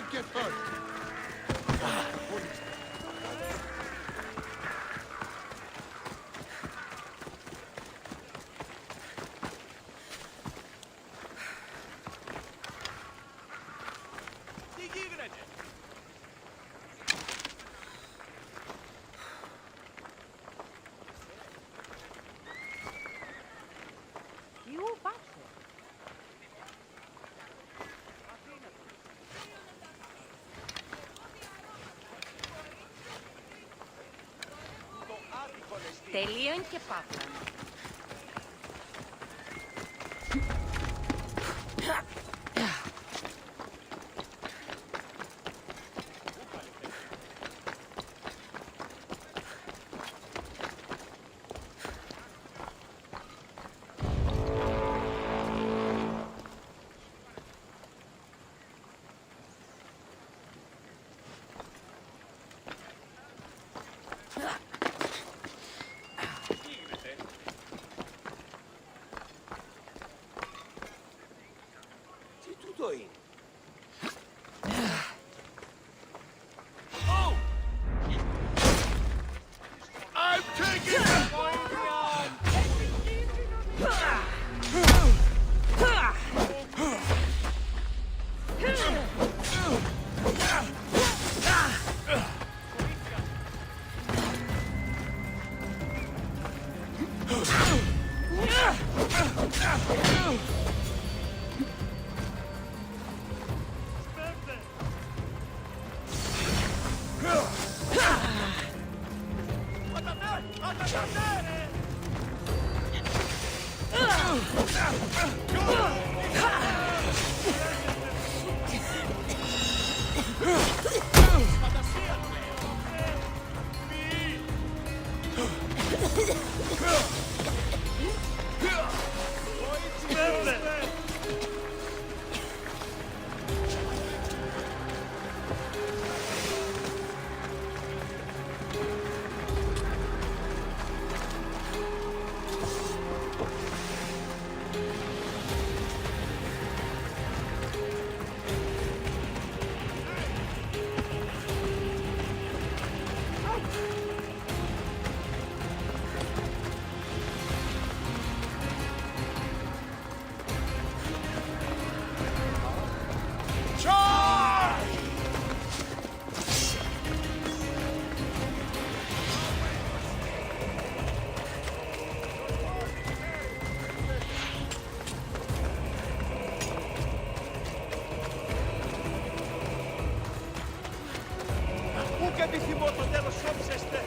Don't get hurt. Τελείων και παύλα. I'm taking it! Πού και επιθυμώ το τέλος όψεστε!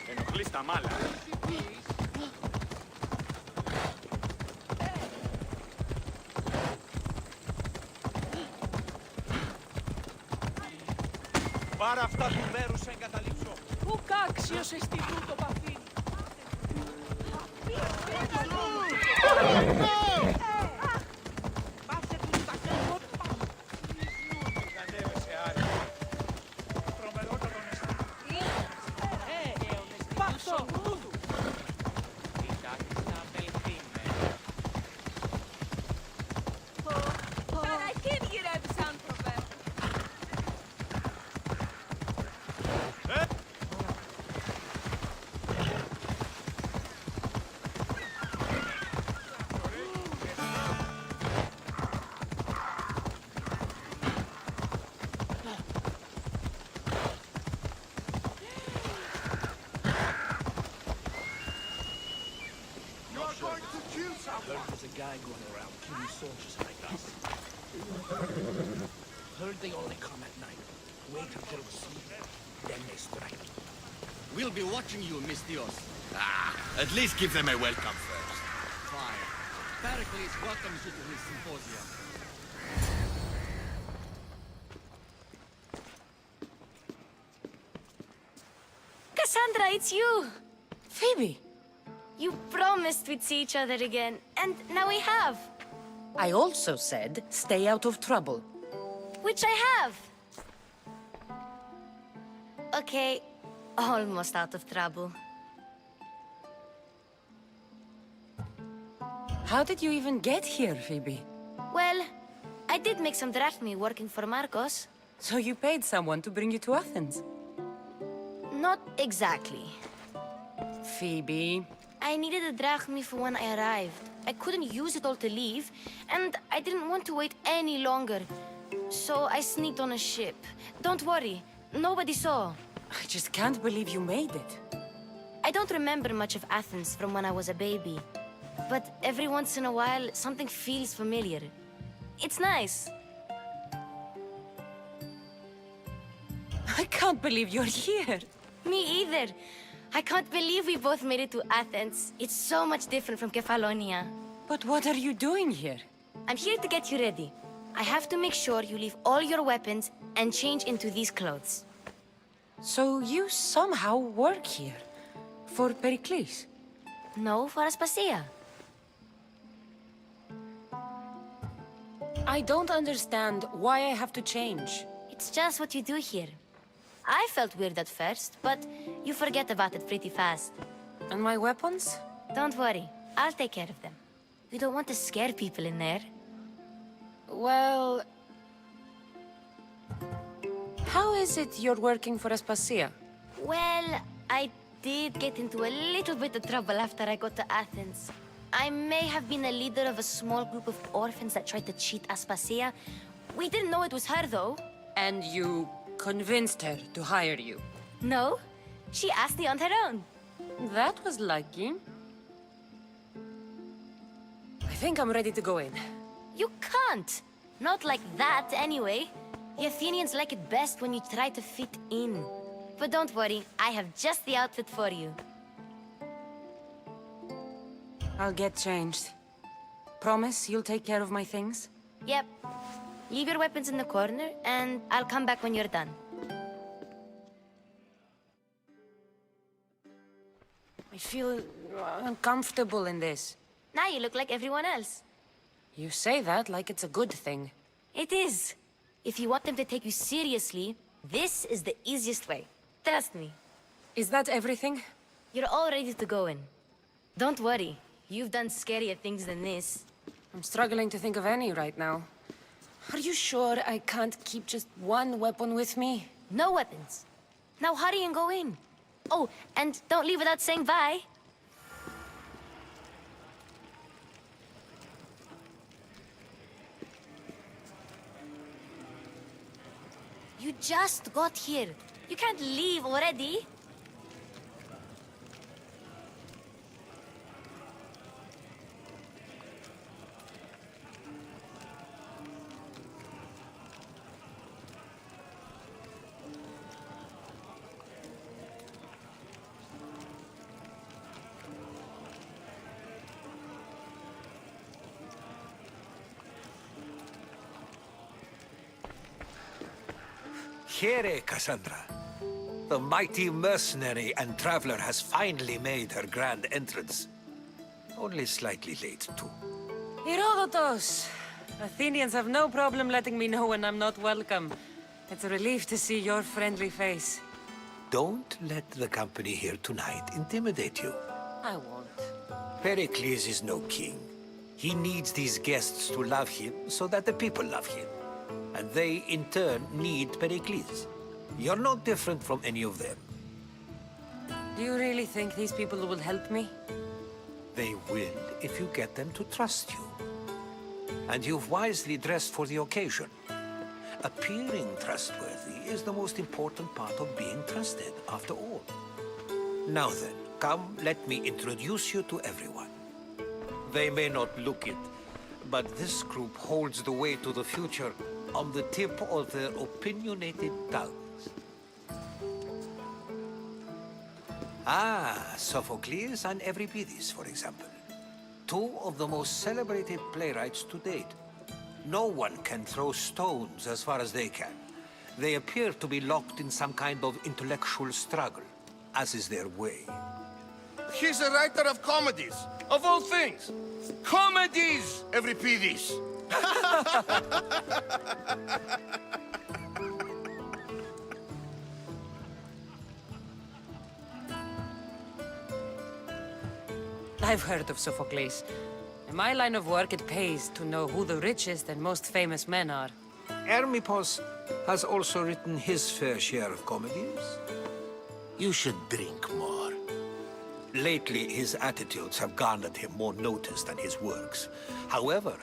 Ενοχλείς τα μάλα. Πάρα αυτά του μέρους εγκαταλείψω. Ουκ άξιος εστι τούτο παθήν. Heard there's a guy going around killing soldiers like us. Heard they only come at night. Wait until we sleep, then they strike. We'll be watching you, Miss Dios. At least give them a welcome first. Fine. Pericles welcomes you to his symposium. Cassandra, it's you! Phoebe, You promised we'd see each other again, and now we have. I also said stay out of trouble. Which I have. Okay, almost out of trouble. How did you even get here, Phoebe? Well, I did make some drachmae working for Marcos. So you paid someone to bring you to Athens? Not exactly. Phoebe... I needed a drachmae for when I arrived. I couldn't use it all to leave, and I didn't want to wait any longer. So I sneaked on a ship. Don't worry, nobody saw. I just can't believe you made it. I don't remember much of Athens from when I was a baby. But every once in a while, something feels familiar. It's nice. I can't believe you're here. Me either. I can't believe we both made it to Athens. It's so much different from Kefalonia. But what are you doing here? I'm here to get you ready. I have to make sure you leave all your weapons and change into these clothes. So you somehow work here? For Pericles? No, for Aspasia. I don't understand why I have to change. It's just what you do here. I felt weird at first, but you forget about it pretty fast. And my weapons? Don't worry, I'll take care of them. We don't want to scare people in there. Well... How is it you're working for Aspasia? Well, I did get into a little bit of trouble after I got to Athens. I may have been a leader of a small group of orphans that tried to cheat Aspasia. We didn't know it was her, though. And you convinced her to hire you? No, she asked me on her own. That was lucky. I think I'm ready to go in. You can't. Not like that, anyway. The Athenians like it best when you try to fit in. But don't worry, I have just the outfit for you. I'll get changed. Promise you'll take care of my things? Yep. Leave your weapons in the corner, and I'll come back when you're done. I feel uncomfortable in this. Now you look like everyone else. You say that like it's a good thing. It is. If you want them to take you seriously, this is the easiest way. Trust me. Is that everything? You're all ready to go in. Don't worry. You've done scarier things than this. I'm struggling to think of any right now. Are you sure I can't keep just one weapon with me? No weapons. Now hurry and go in. Oh, and don't leave without saying bye. You just got here. You can't leave already. Here, Cassandra. The mighty mercenary and traveler has finally made her grand entrance. Only slightly late, too. Herodotos! Athenians have no problem letting me know when I'm not welcome. It's a relief to see your friendly face. Don't let the company here tonight intimidate you. I won't. Pericles is no king. He needs these guests to love him so that the people love him. And they, in turn, need Pericles. You're no different from any of them. Do you really think these people will help me? They will if you get them to trust you. And you've wisely dressed for the occasion. Appearing trustworthy is the most important part of being trusted, after all. Now then, come, let me introduce you to everyone. They may not look it, but this group holds the way to the future on the tip of their opinionated tongues. Ah, Sophocles and Euripides, for example. Two of the most celebrated playwrights to date. No one can throw stones as far as they can. They appear to be locked in some kind of intellectual struggle, as is their way. He's a writer of comedies, of all things. Comedies, Euripides. I've heard of Sophocles. In my line of work, it pays to know who the richest and most famous men are. Hermippos has also written his fair share of comedies. You should drink more. Lately, his attitudes have garnered him more notice than his works. However,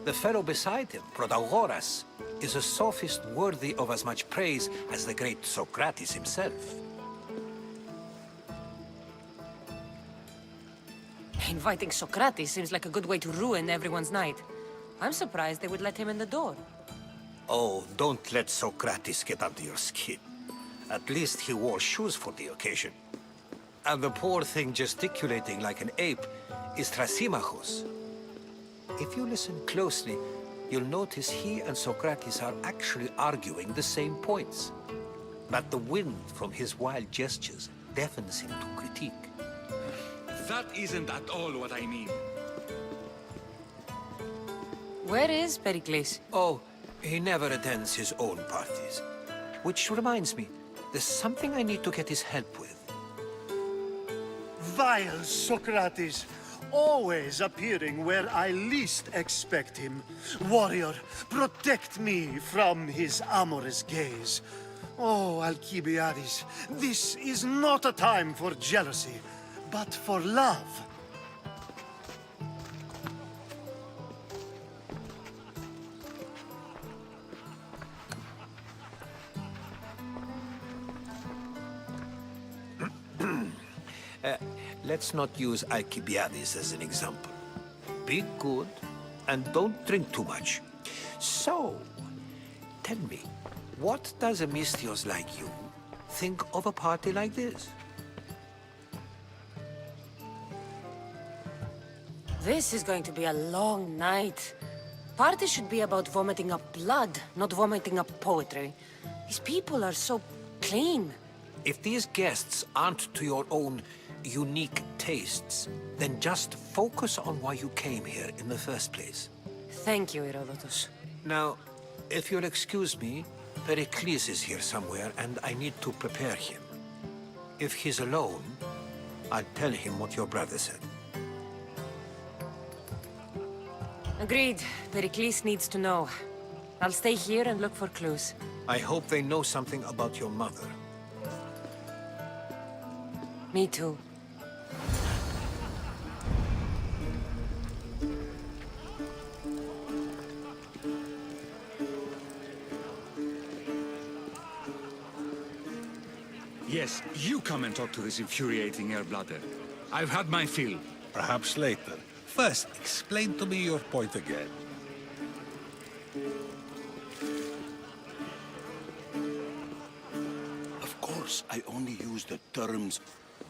the fellow beside him, Protagoras, is a sophist worthy of as much praise as the great Socrates himself. Inviting Socrates seems like a good way to ruin everyone's night. I'm surprised they would let him in the door. Oh, don't let Socrates get under your skin. At least he wore shoes for the occasion. And the poor thing gesticulating like an ape is Thrasymachos. If you listen closely, you'll notice he and Socrates are actually arguing the same points. But the wind from his wild gestures deafens him to critique. That isn't at all what I mean. Where is Pericles? Oh, he never attends his own parties. Which reminds me, there's something I need to get his help with. Vile Socrates, always appearing where I least expect him. Warrior, protect me from his amorous gaze. Oh, Alcibiades, this is not a time for jealousy, but for love. Let's not use Alcibiades as an example. Be good, and don't drink too much. So, tell me, what does a Misthios like you think of a party like this? This is going to be a long night. Party should be about vomiting up blood, not vomiting up poetry. These people are so clean. If these guests aren't to your own unique tastes, then just focus on why you came here in the first place. Thank you, Herodotus. Now, if you'll excuse me, Pericles is here somewhere, and I need to prepare him. If he's alone, I'll tell him what your brother said. Agreed. Pericles needs to know. I'll stay here and look for clues. I hope they know something about your mother. Me too. Yes, you come and talk to this infuriating air-bladder. I've had my fill. Perhaps later. First, explain to me your point again. Of course, I only use the terms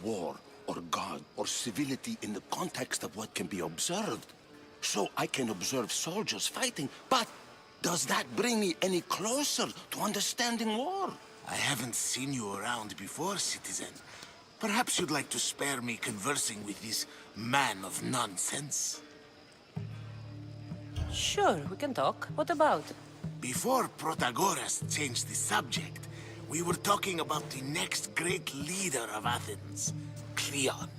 war or God or civility in the context of what can be observed. So I can observe soldiers fighting, but does that bring me any closer to understanding war? I haven't seen you around before, citizen. Perhaps you'd like to spare me conversing with this man of nonsense? Sure, we can talk. What about? Before Protagoras changed the subject, we were talking about the next great leader of Athens, Cleon.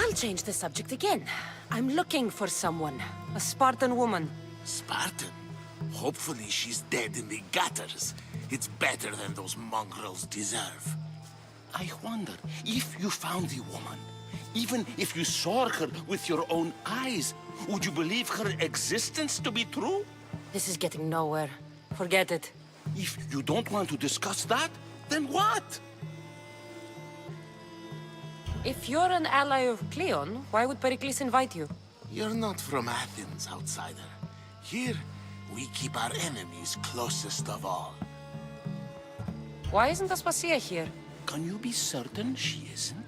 I'll change the subject again. I'm looking for someone. A Spartan woman. Spartan? Hopefully she's dead in the gutters. It's better than those mongrels deserve. I wonder if you found the woman, even if you saw her with your own eyes, would you believe her existence to be true? This is getting nowhere. Forget it. If you don't want to discuss that, then what? If you're an ally of Cleon, why would Pericles invite you? You're not from Athens, outsider. Here, we keep our enemies closest of all. Why isn't Aspasia here? Can you be certain she isn't?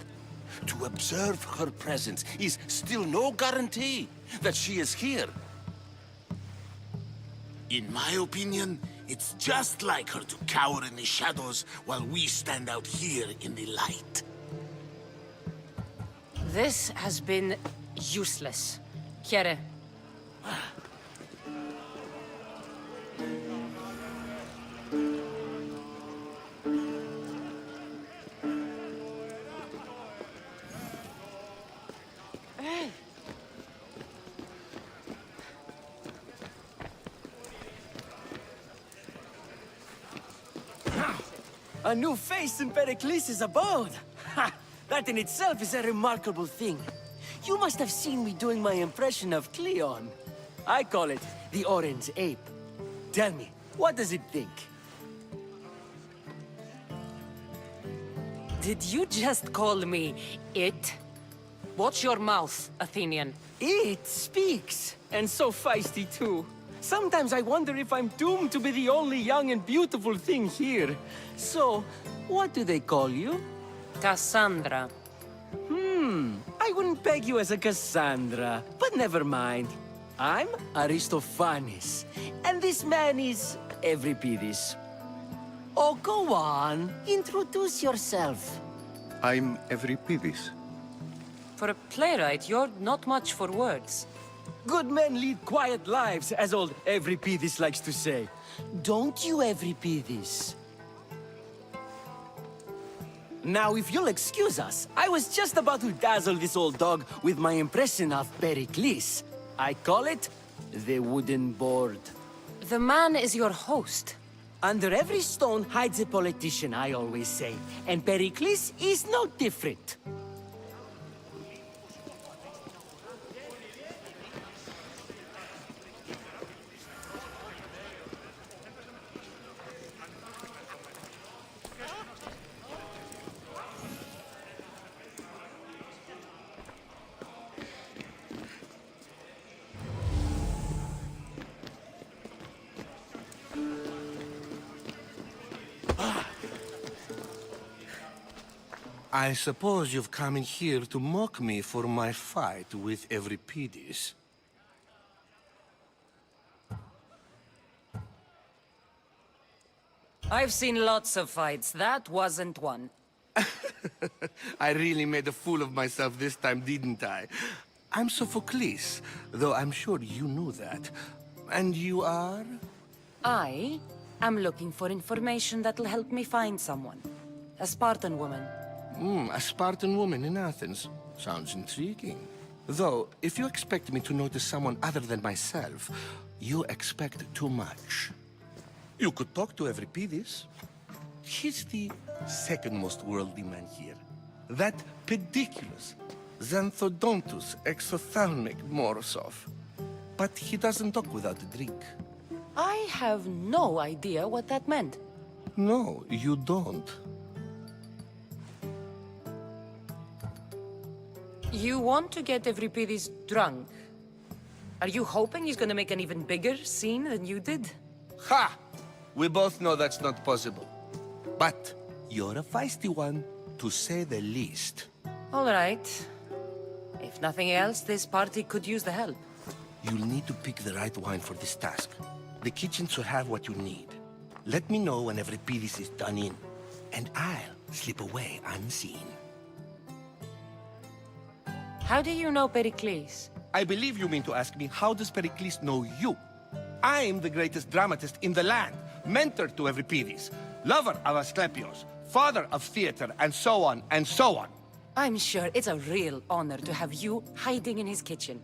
To observe her presence is still no guarantee that she is here. In my opinion, it's just like her to cower in the shadows while we stand out here in the light. This has been useless. Chiere. A new face in Pericles' abode! Ha! That in itself is a remarkable thing. You must have seen me doing my impression of Cleon. I call it the Orange Ape. Tell me, what does it think? Did you just call me it? Watch your mouth, Athenian. It speaks, and so feisty too. Sometimes I wonder if I'm doomed to be the only young and beautiful thing here. So, what do they call you? Cassandra. I wouldn't peg you as a Cassandra, but never mind. I'm Aristophanes, and this man is Euripides. Oh, go on. Introduce yourself. I'm Euripides. For a playwright, you're not much for words. Good men lead quiet lives, as old Euripides likes to say. Don't you, Euripides? Now, if you'll excuse us, I was just about to dazzle this old dog with my impression of Pericles. I call it the wooden board. The man is your host. Under every stone hides a politician, I always say. And Pericles is no different. I suppose you've come in here to mock me for my fight with Euripides. I've seen lots of fights. That wasn't one. I really made a fool of myself this time, didn't I? I'm Sophocles, though I'm sure you knew that. And you are? I am looking for information that'll help me find someone. A Spartan woman. A Spartan woman in Athens. Sounds intriguing. Though, if you expect me to notice someone other than myself, you expect too much. You could talk to Euripides. He's the second most worldly man here. That pediculous, xanthodontus exophthalmic Morosov. But he doesn't talk without a drink. I have no idea what that meant. No, you don't. You want to get Euripides drunk? Are you hoping he's gonna make an even bigger scene than you did? Ha! We both know that's not possible. But you're a feisty one, to say the least. All right. If nothing else, this party could use the help. You'll need to pick the right wine for this task. The kitchen should have what you need. Let me know when Euripides is done in, and I'll slip away unseen. How do you know Pericles? I believe you mean to ask me, how does Pericles know you? I'm the greatest dramatist in the land, mentor to Euripides, lover of Asclepios, father of theater, and so on, and so on. I'm sure it's a real honor to have you hiding in his kitchen.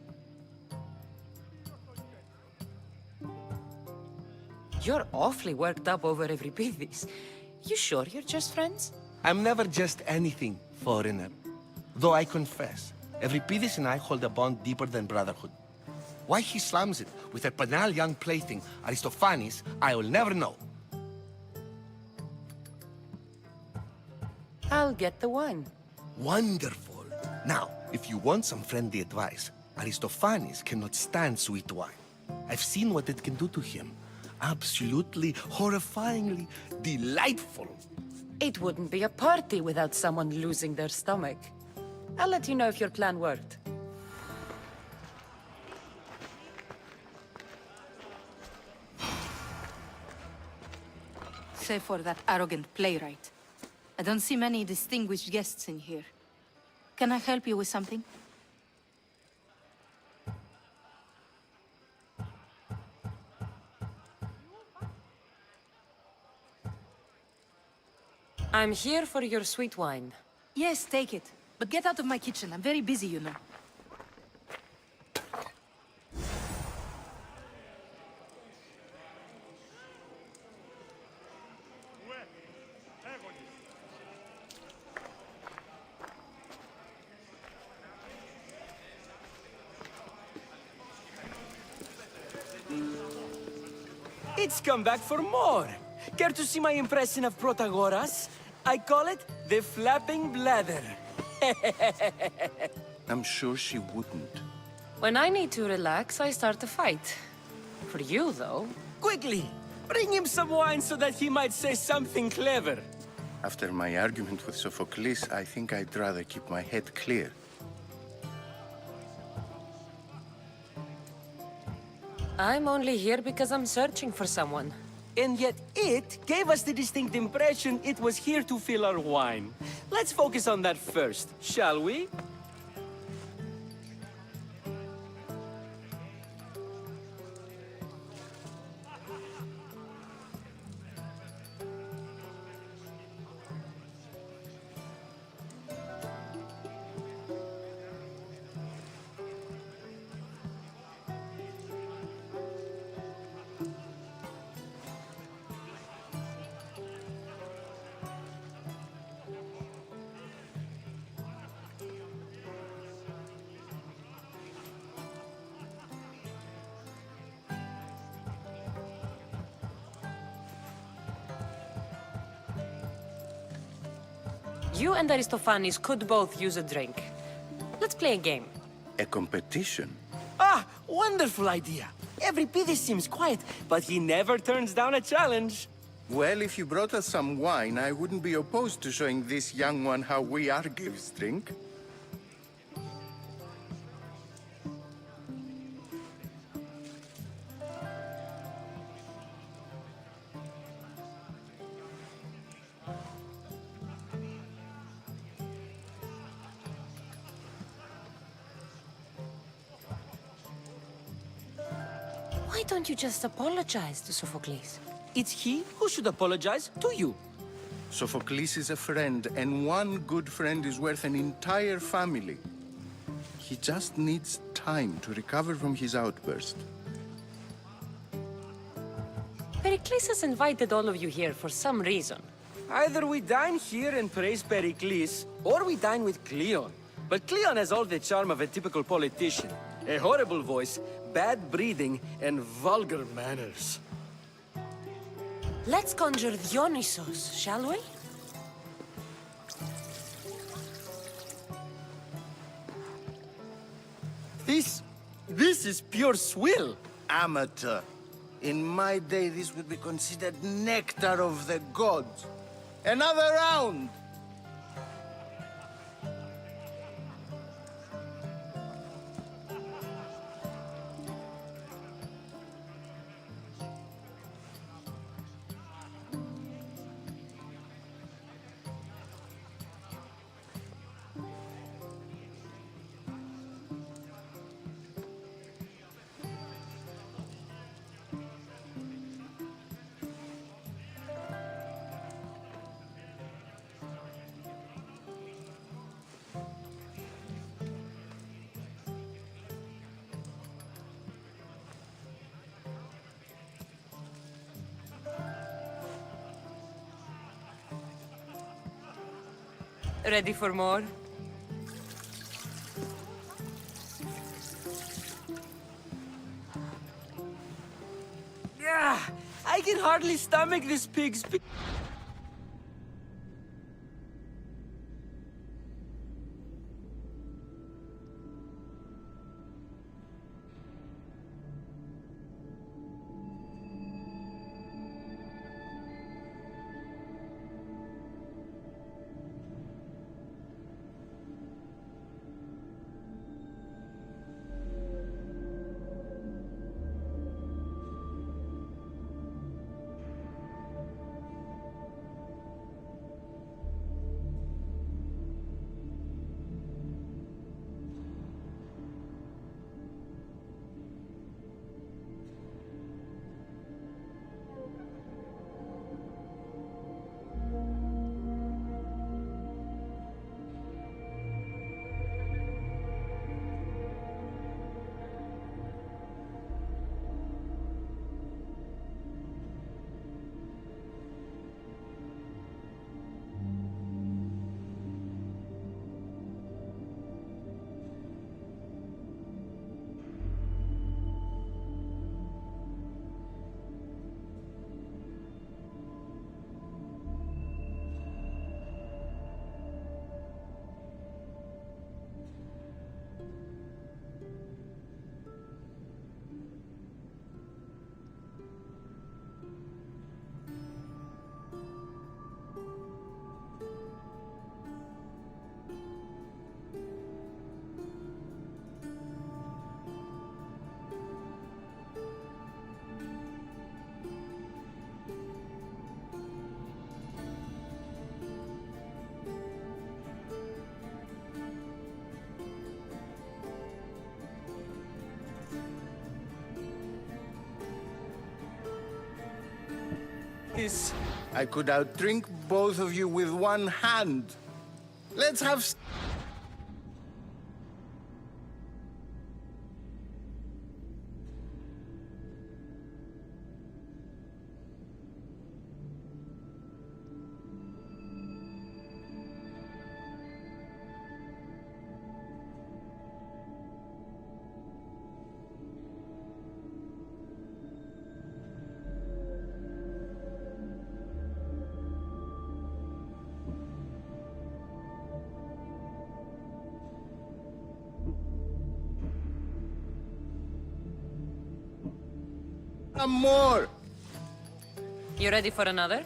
You're awfully worked up over Euripides. You sure you're just friends? I'm never just anything, foreigner. Though I confess, Euripides and I hold a bond deeper than brotherhood. Why he slams it with a banal young plaything, Aristophanes, I will never know. I'll get the wine. Wonderful. Now, if you want some friendly advice, Aristophanes cannot stand sweet wine. I've seen what it can do to him. Absolutely, horrifyingly delightful. It wouldn't be a party without someone losing their stomach. I'll let you know if your plan worked. Save for that arrogant playwright. I don't see many distinguished guests in here. Can I help you with something? I'm here for your sweet wine. Yes, take it. But get out of my kitchen. I'm very busy, you know. It's come back for more. Care to see my impression of Protagoras? I call it the flapping bladder. I'm sure she wouldn't. When I need to relax, I start a fight. For you, though. Quickly, bring him some wine so that he might say something clever. After my argument with Sophocles, I think I'd rather keep my head clear. I'm only here because I'm searching for someone. And yet it gave us the distinct impression it was here to fill our wine. Let's focus on that first, shall we? You and Aristophanes could both use a drink. Let's play a game. A competition? Ah, wonderful idea. Euripides seems quiet, but he never turns down a challenge. Well, if you brought us some wine, I wouldn't be opposed to showing this young one how we Argives drink. Why don't you just apologize to Sophocles? It's he who should apologize to you. Sophocles is a friend, and one good friend is worth an entire family. He just needs time to recover from his outburst. Pericles has invited all of you here for some reason. Either we dine here and praise Pericles, or we dine with Cleon. But Cleon has all the charm of a typical politician. A horrible voice, bad breeding, and vulgar manners. Let's conjure Dionysos, shall we? This is pure swill. Amateur. In my day, this would be considered nectar of the gods. Another round! Ready for more? Yeah, I can hardly stomach this pig's. I could outdrink both of you with one hand. Let's have... more! You ready for another?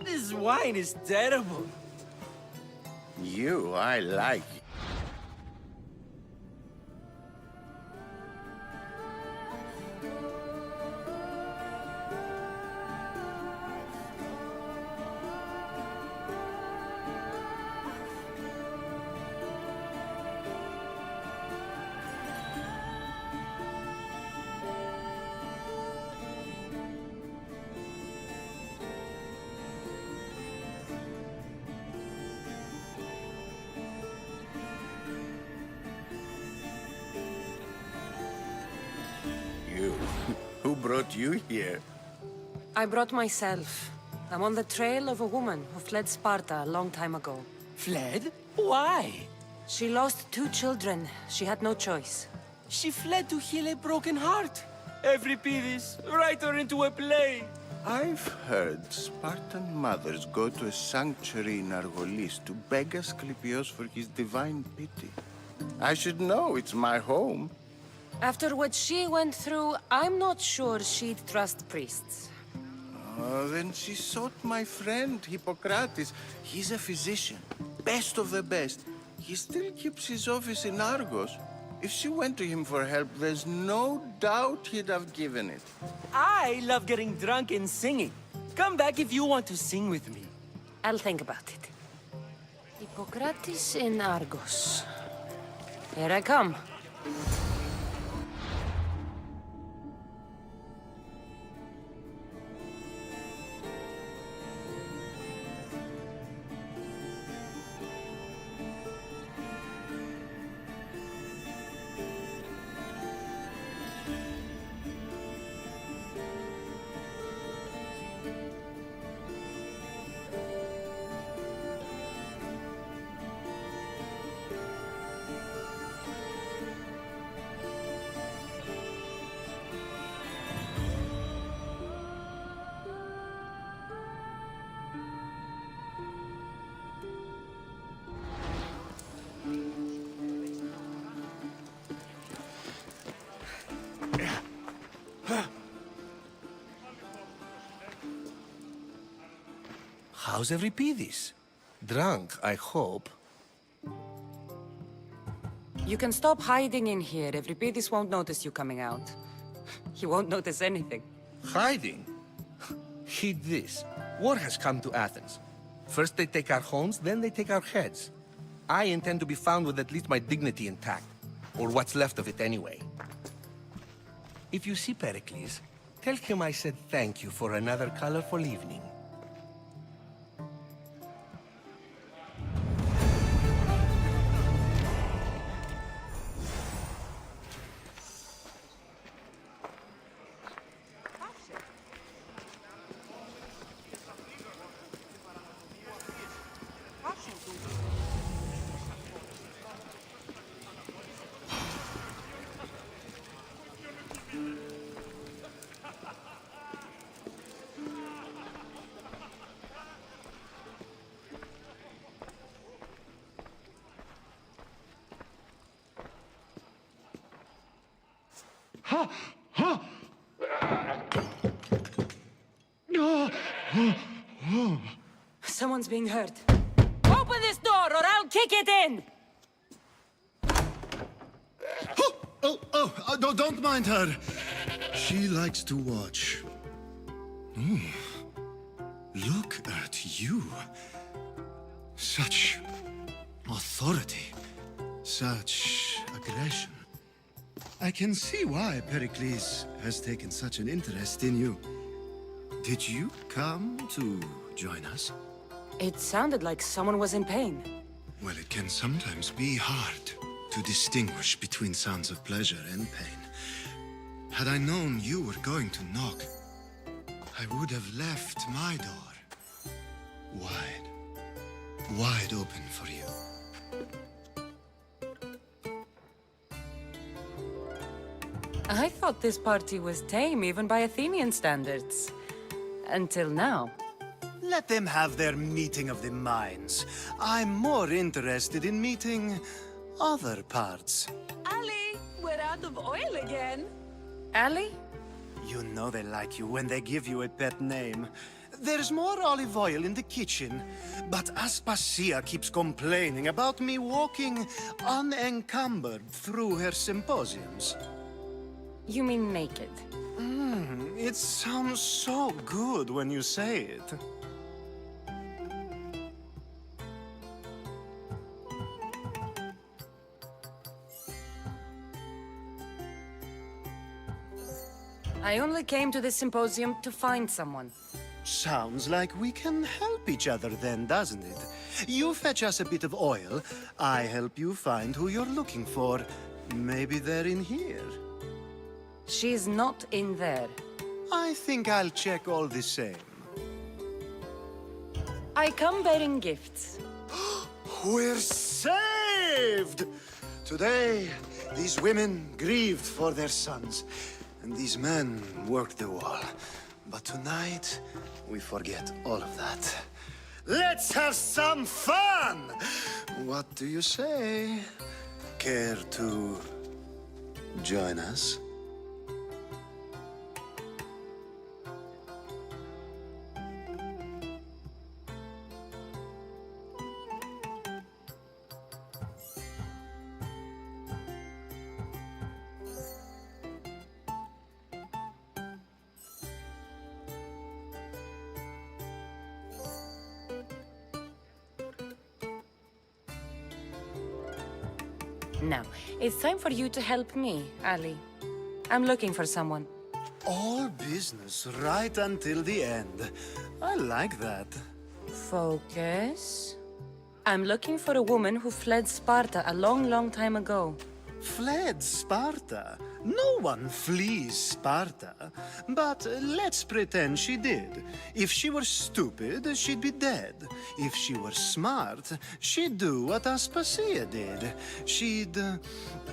This wine is terrible. I like. Who brought you here? I brought myself. I'm on the trail of a woman who fled Sparta a long time ago. Fled? Why? She lost 2 children. She had no choice. She fled to heal a broken heart. Every Pidis, write her into a play. I've heard Spartan mothers go to a sanctuary in Argolis to beg Asclepios for his divine pity. I should know, it's my home. After what she went through, I'm not sure she'd trust priests. Then she sought my friend, Hippocrates. He's a physician, best of the best. He still keeps his office in Argos. If she went to him for help, there's no doubt he'd have given it. I love getting drunk and singing. Come back if you want to sing with me. I'll think about it. Hippocrates in Argos. Here I come. How's Euripidis? Drunk, I hope. You can stop hiding in here. Euripidis won't notice you coming out. He won't notice anything. Hiding? Heed this. War has come to Athens. First they take our homes, then they take our heads. I intend to be found with at least my dignity intact. Or what's left of it anyway. If you see Pericles, tell him I said thank you for another colorful evening. Someone's being hurt. Open this door or I'll kick it in! Don't mind her. She likes to watch. Look at you. Such authority. Such aggression. I can see why Pericles has taken such an interest in you. Did you come to join us? It sounded like someone was in pain. Well, it can sometimes be hard to distinguish between sounds of pleasure and pain. Had I known you were going to knock, I would have left my door wide open for you. I thought this party was tame, even by Athenian standards. Until now. Let them have their meeting of the minds. I'm more interested in meeting other parts. Ali, we're out of oil again. Ali? You know they like you when they give you a pet name. There's more olive oil in the kitchen, but Aspasia keeps complaining about me walking unencumbered through her symposiums. You mean naked? It sounds so good when you say it. I only came to this symposium to find someone. Sounds like we can help each other then, doesn't it? You fetch us a bit of oil, I help you find who you're looking for. Maybe they're in here. She's not in there. I think I'll check all the same. I come bearing gifts. We're saved! Today, these women grieved for their sons, and these men worked the wall. But tonight, we forget all of that. Let's have some fun! What do you say? Care to join us? Now, it's time for you to help me, Ali. I'm looking for someone. All business right until the end. I like that. Focus. I'm looking for a woman who fled Sparta a long, long time ago. Fled Sparta? No one flees Sparta. But let's pretend she did. If she were stupid, she'd be dead. If she were smart, she'd do what Aspasia did. She'd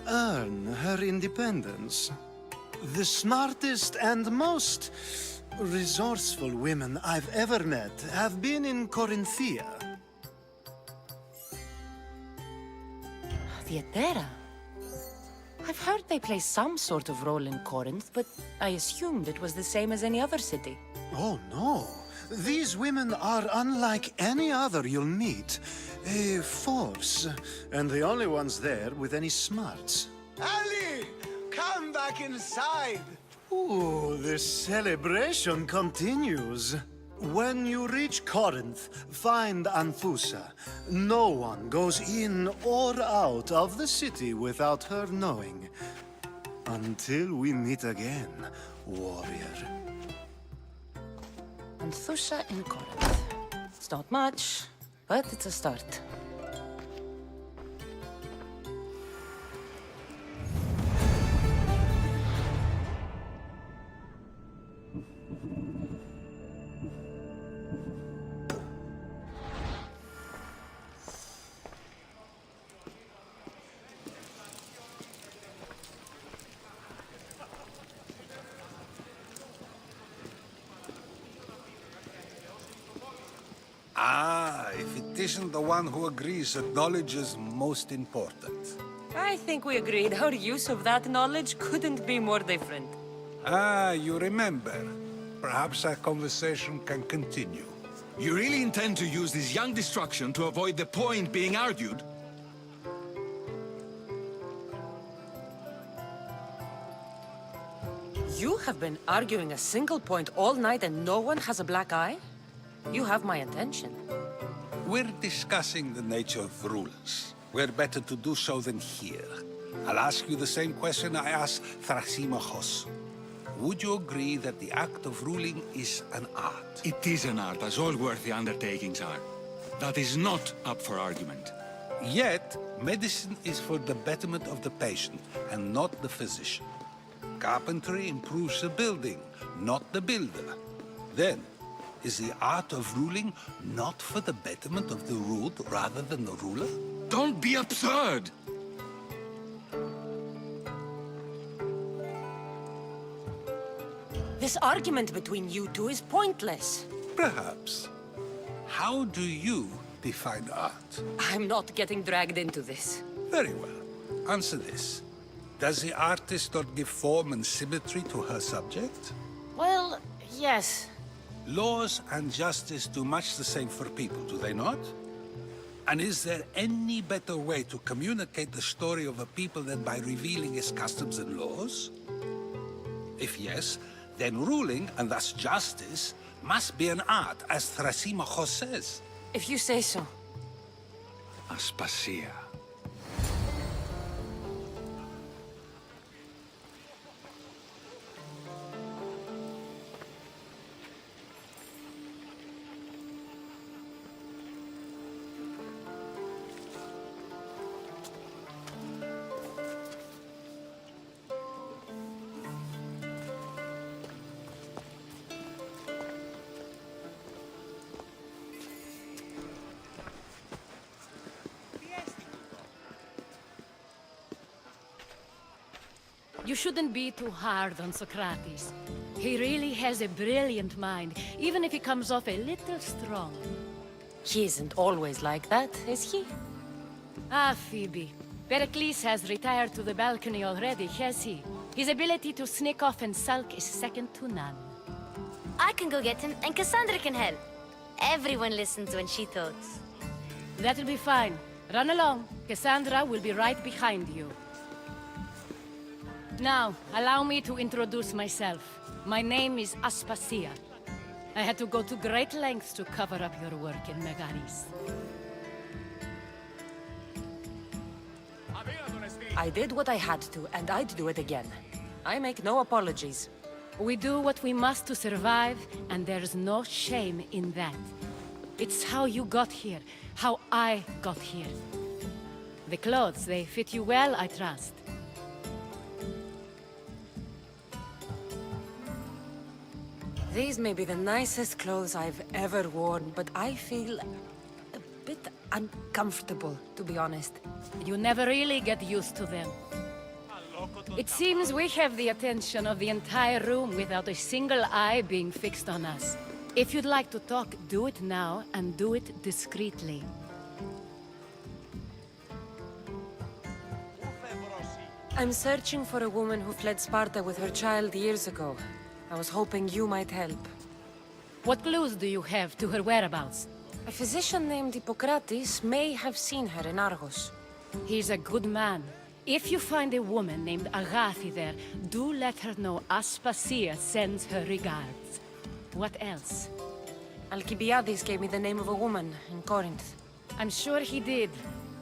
earn her independence. The smartest and most resourceful women I've ever met have been in Corinthia. Theatera? I've heard they play some sort of role in Corinth, but I assumed it was the same as any other city. Oh, no. These women are unlike any other you'll meet. A force, and the only ones there with any smarts. Ali, come back inside. Ooh, the celebration continues. When you reach Corinth, find Anfusa. No one goes in or out of the city without her knowing. Until we meet again, warrior. Anthusha in Corinth. It's not much, but it's a start. Ah, if it isn't the one who agrees that knowledge is most important. I think we agreed our use of that knowledge couldn't be more different. Ah, you remember. Perhaps our conversation can continue. You really intend to use this young destruction to avoid the point being argued? You have been arguing a single point all night and no one has a black eye? You have my attention. We're discussing the nature of rulers. Where better to do so than here? I'll ask you the same question I asked Thrasimachos. Would you agree that the act of ruling is an art? It is an art, as all worthy undertakings are. That is not up for argument. Yet, medicine is for the betterment of the patient and not the physician. Carpentry improves the building, not the builder. Then, is the art of ruling not for the betterment of the ruled rather than the ruler? Don't be absurd! This argument between you two is pointless. Perhaps. How do you define art? I'm not getting dragged into this. Very well. Answer this. Does the artist not give form and symmetry to her subject? Well, yes. Laws and justice do much the same for people, do they not? And is there any better way to communicate the story of a people than by revealing its customs and laws? If yes, then ruling, and thus justice, must be an art, as Thrasimachos says. If you say so. Aspasia. You shouldn't be too hard on Socrates. He really has a brilliant mind, even if he comes off a little strong. He isn't always like that, is he? Ah, Phoebe. Pericles has retired to the balcony already, has he? His ability to sneak off and sulk is second to none. I can go get him, and Cassandra can help. Everyone listens when she talks. That'll be fine. Run along. Cassandra will be right behind you. Now, allow me to introduce myself. My name is Aspasia. I had to go to great lengths to cover up your work in Megaris. I did what I had to, and I'd do it again. I make no apologies. We do what we must to survive, and there's no shame in that. It's how you got here, how I got here. The clothes, they fit you well, I trust. These may be the nicest clothes I've ever worn, but I feel a bit uncomfortable, to be honest. You never really get used to them. It seems we have the attention of the entire room without a single eye being fixed on us. If you'd like to talk, do it now, and do it discreetly. I'm searching for a woman who fled Sparta with her child years ago. I was hoping you might help. What clues do you have to her whereabouts? A physician named Hippocrates may have seen her in Argos. He's a good man. If you find a woman named Agathi there, do let her know Aspasia sends her regards. What else? Alcibiades gave me the name of a woman in Corinth. I'm sure he did.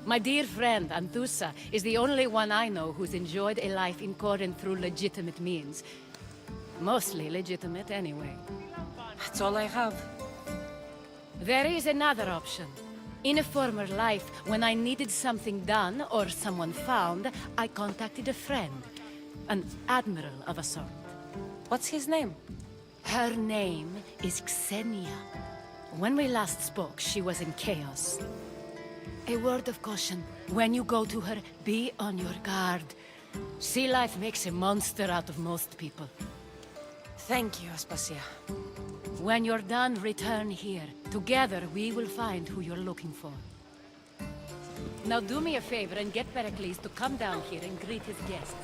My dear friend, Anthusa, is the only one I know who's enjoyed a life in Corinth through legitimate means. Mostly legitimate, anyway. That's all I have. There is another option. In a former life, when I needed something done or someone found, I contacted a friend. An admiral of a sort. What's his name? Her name is Xenia. When we last spoke, she was in chaos. A word of caution. When you go to her, be on your guard. Sea life makes a monster out of most people. Thank you, Aspasia. When you're done, return here. Together, we will find who you're looking for. Now do me a favor and get Pericles to come down here and greet his guests.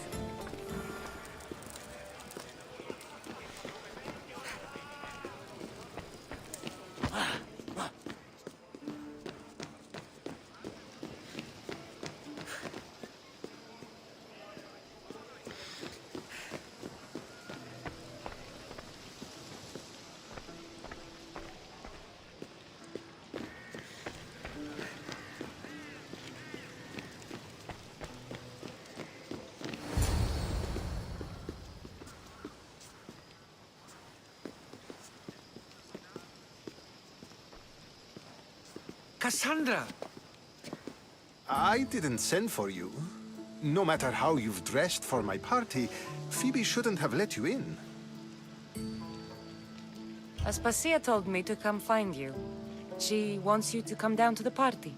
Cassandra! I didn't send for you. No matter how you've dressed for my party, Phoebe shouldn't have let you in. Aspasia told me to come find you. She wants you to come down to the party.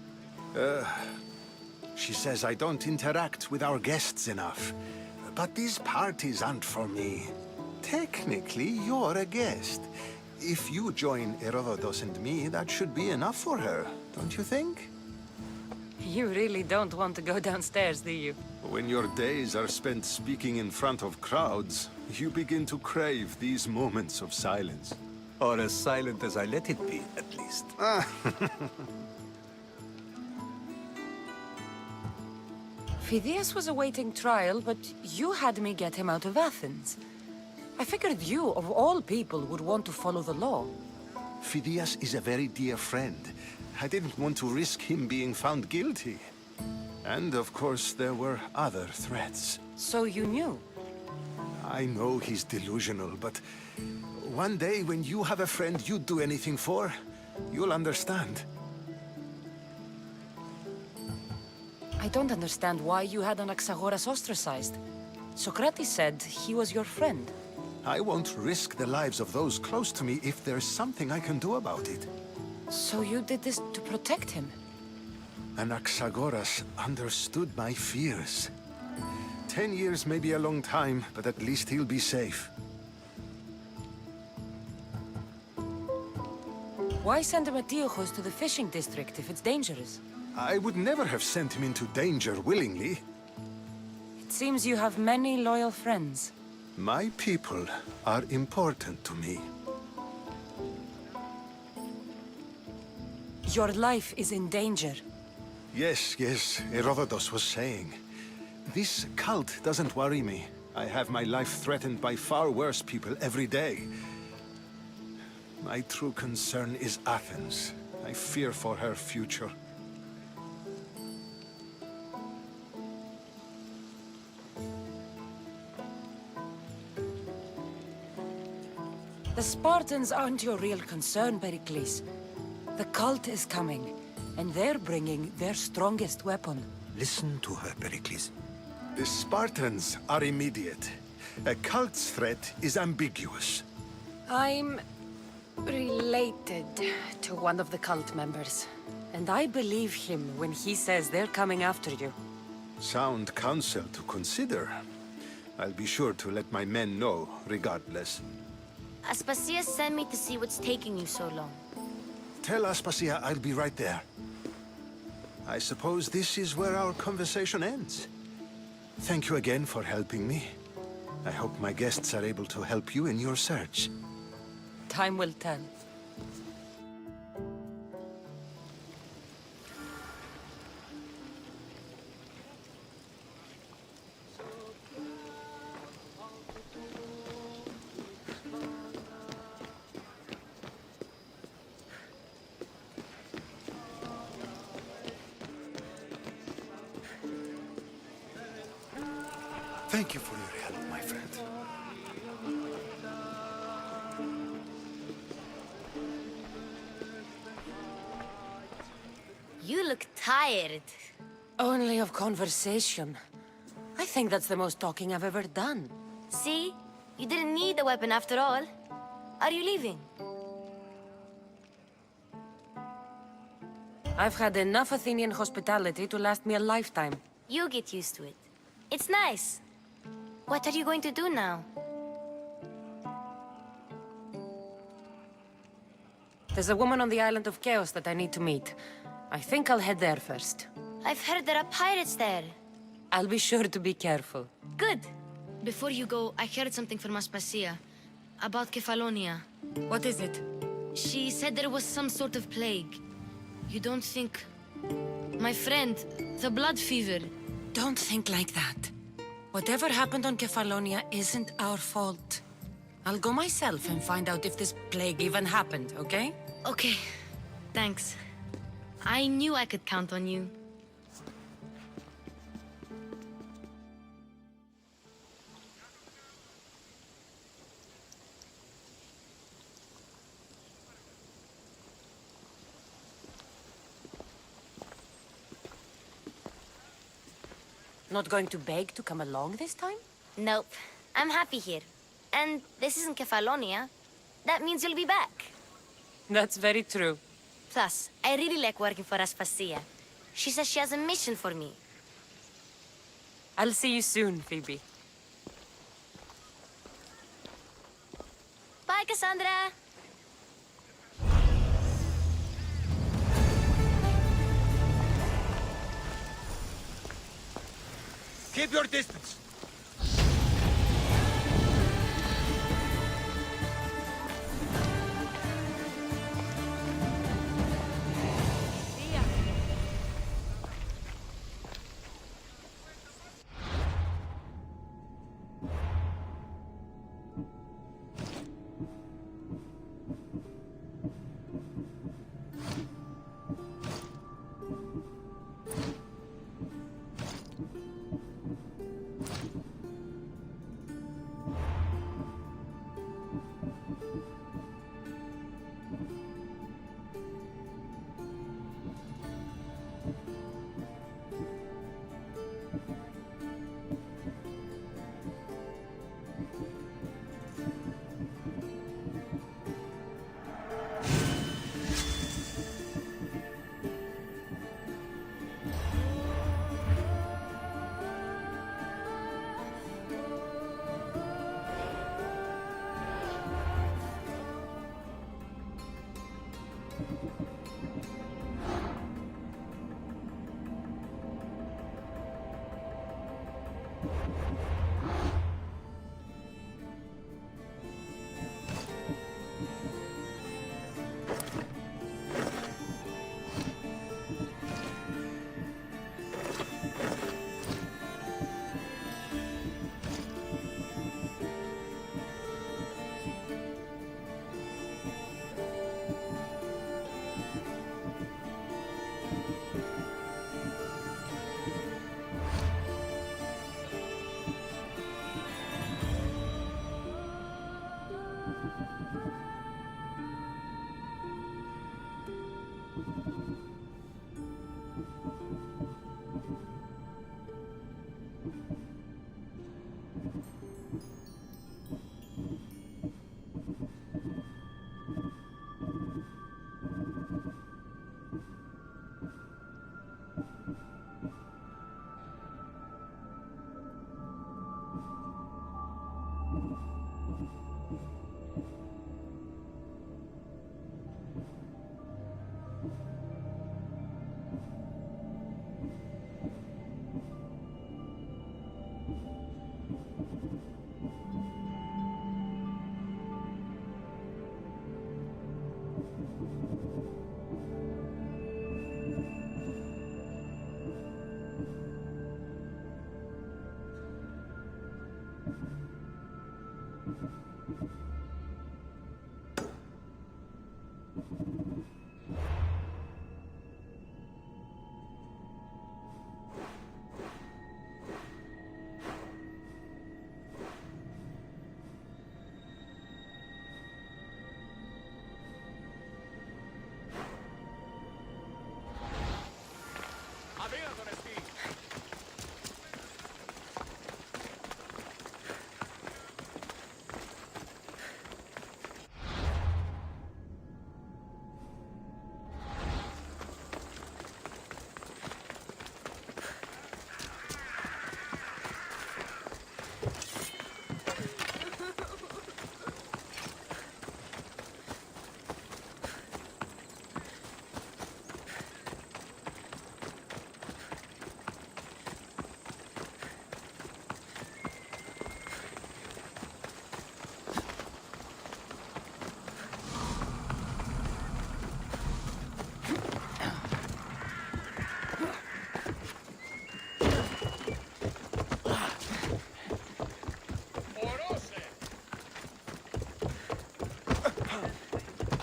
She says I don't interact with our guests enough. But these parties aren't for me. Technically, you're a guest. If you join Herodotus and me, that should be enough for her, don't you think? You really don't want to go downstairs, do you? When your days are spent speaking in front of crowds, you begin to crave these moments of silence. Or as silent as I let it be, at least. Phidias was awaiting trial, but you had me get him out of Athens. I figured you, of all people, would want to follow the law. Phidias is a very dear friend. I didn't want to risk him being found guilty. And of course, there were other threats. So you knew? I know he's delusional, but one day when you have a friend you'd do anything for, you'll understand. I don't understand why you had Anaxagoras ostracized. Socrates said he was your friend. I won't risk the lives of those close to me if there's something I can do about it. So you did this to protect him? Anaxagoras understood my fears. 10 years may be a long time, but at least he'll be safe. Why send Metiochos to the fishing district if it's dangerous? I would never have sent him into danger willingly. It seems you have many loyal friends. My people are important to me. Your life is in danger. Yes, Herodotus was saying. This cult doesn't worry me. I have my life threatened by far worse people every day. My true concern is Athens. I fear for her future. The Spartans aren't your real concern, Pericles. The cult is coming, and they're bringing their strongest weapon. Listen to her, Pericles. The Spartans are immediate. A cult's threat is ambiguous. I'm related to one of the cult members, and I believe him when he says they're coming after you. Sound counsel to consider. I'll be sure to let my men know, regardless. Aspasia sent me to see what's taking you so long. Tell Aspasia I'll be right there. I suppose this is where our conversation ends. Thank you again for helping me. I hope my guests are able to help you in your search. Time will tell. Thank you for your help, my friend. You look tired. Only of conversation. I think that's the most talking I've ever done. See? You didn't need a weapon after all. Are you leaving? I've had enough Athenian hospitality to last me a lifetime. You get used to it. It's nice. What are you going to do now? There's a woman on the island of Chaos that I need to meet. I think I'll head there first. I've heard there are pirates there. I'll be sure to be careful. Good. Before you go, I heard something from Aspasia. About Kefalonia. What is it? She said there was some sort of plague. You don't think... My friend, the blood fever. Don't think like that. Whatever happened on Kefalonia isn't our fault. I'll go myself and find out if this plague even happened, okay? Okay. Thanks. I knew I could count on you. Not going to beg to come along this time? Nope. I'm happy here. And this isn't Kefalonia. That means you'll be back. That's very true. Plus, I really like working for Aspasia. She says she has a mission for me. I'll see you soon, Phoebe. Bye, Cassandra! Keep your distance.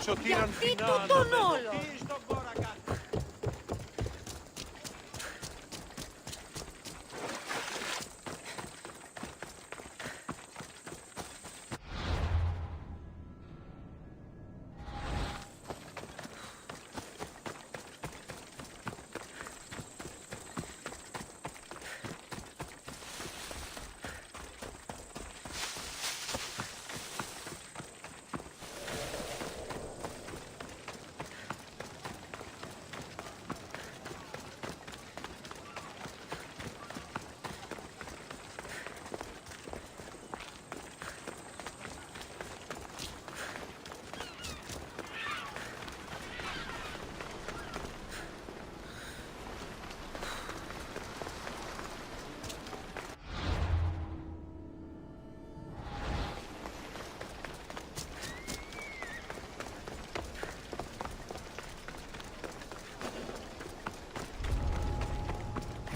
Γιατί τούτον όλο!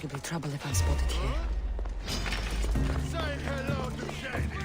There'll be trouble if I'm spotted here. Say hello to Shady.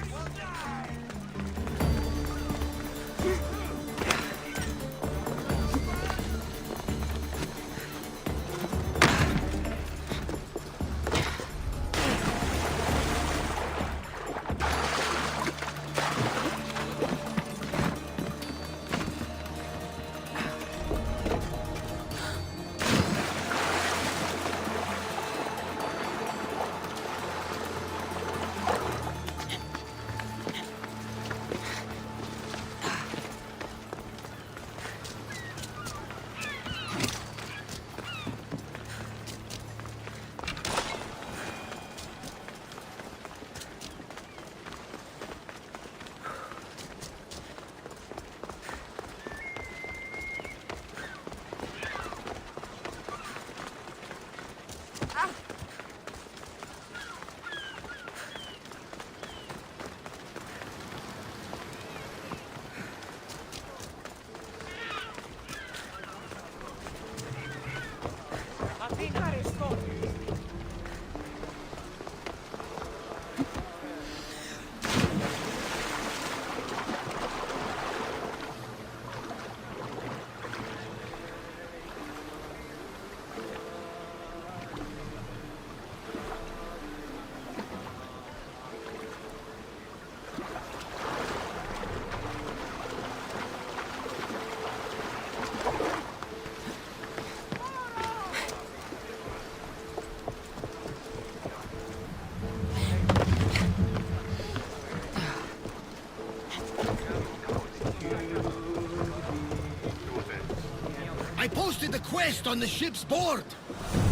I posted the quest on the ship's board.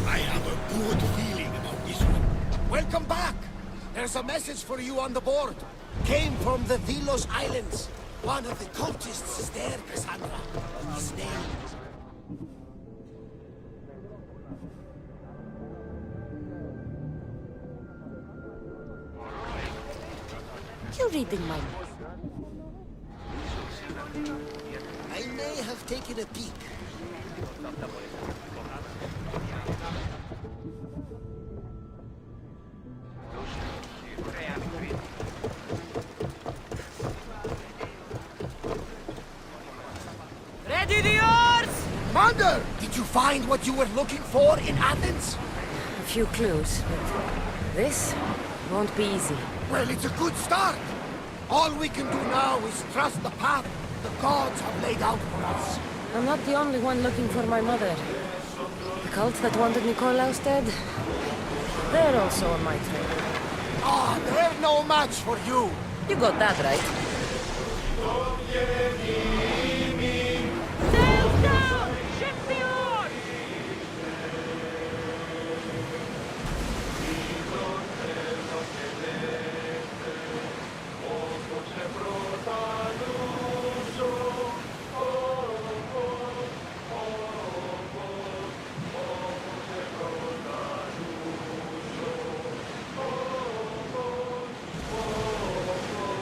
I have a good feeling about this one. Welcome back. There's a message for you on the board. Came from the Vilos Islands. One of the cultists is there, Cassandra. His name... You're reading my... I may have taken a peek. Ready the oars! Commander! Did you find what you were looking for in Athens? A few clues, but this won't be easy. Well, it's a good start. All we can do now is trust the path the gods have laid out for us. I'm not the only one looking for my mother. The cult that wanted Nikolaus dead, they're also on my trail. Ah, they're no match for you. You got that right. Sails down! Ship the oars!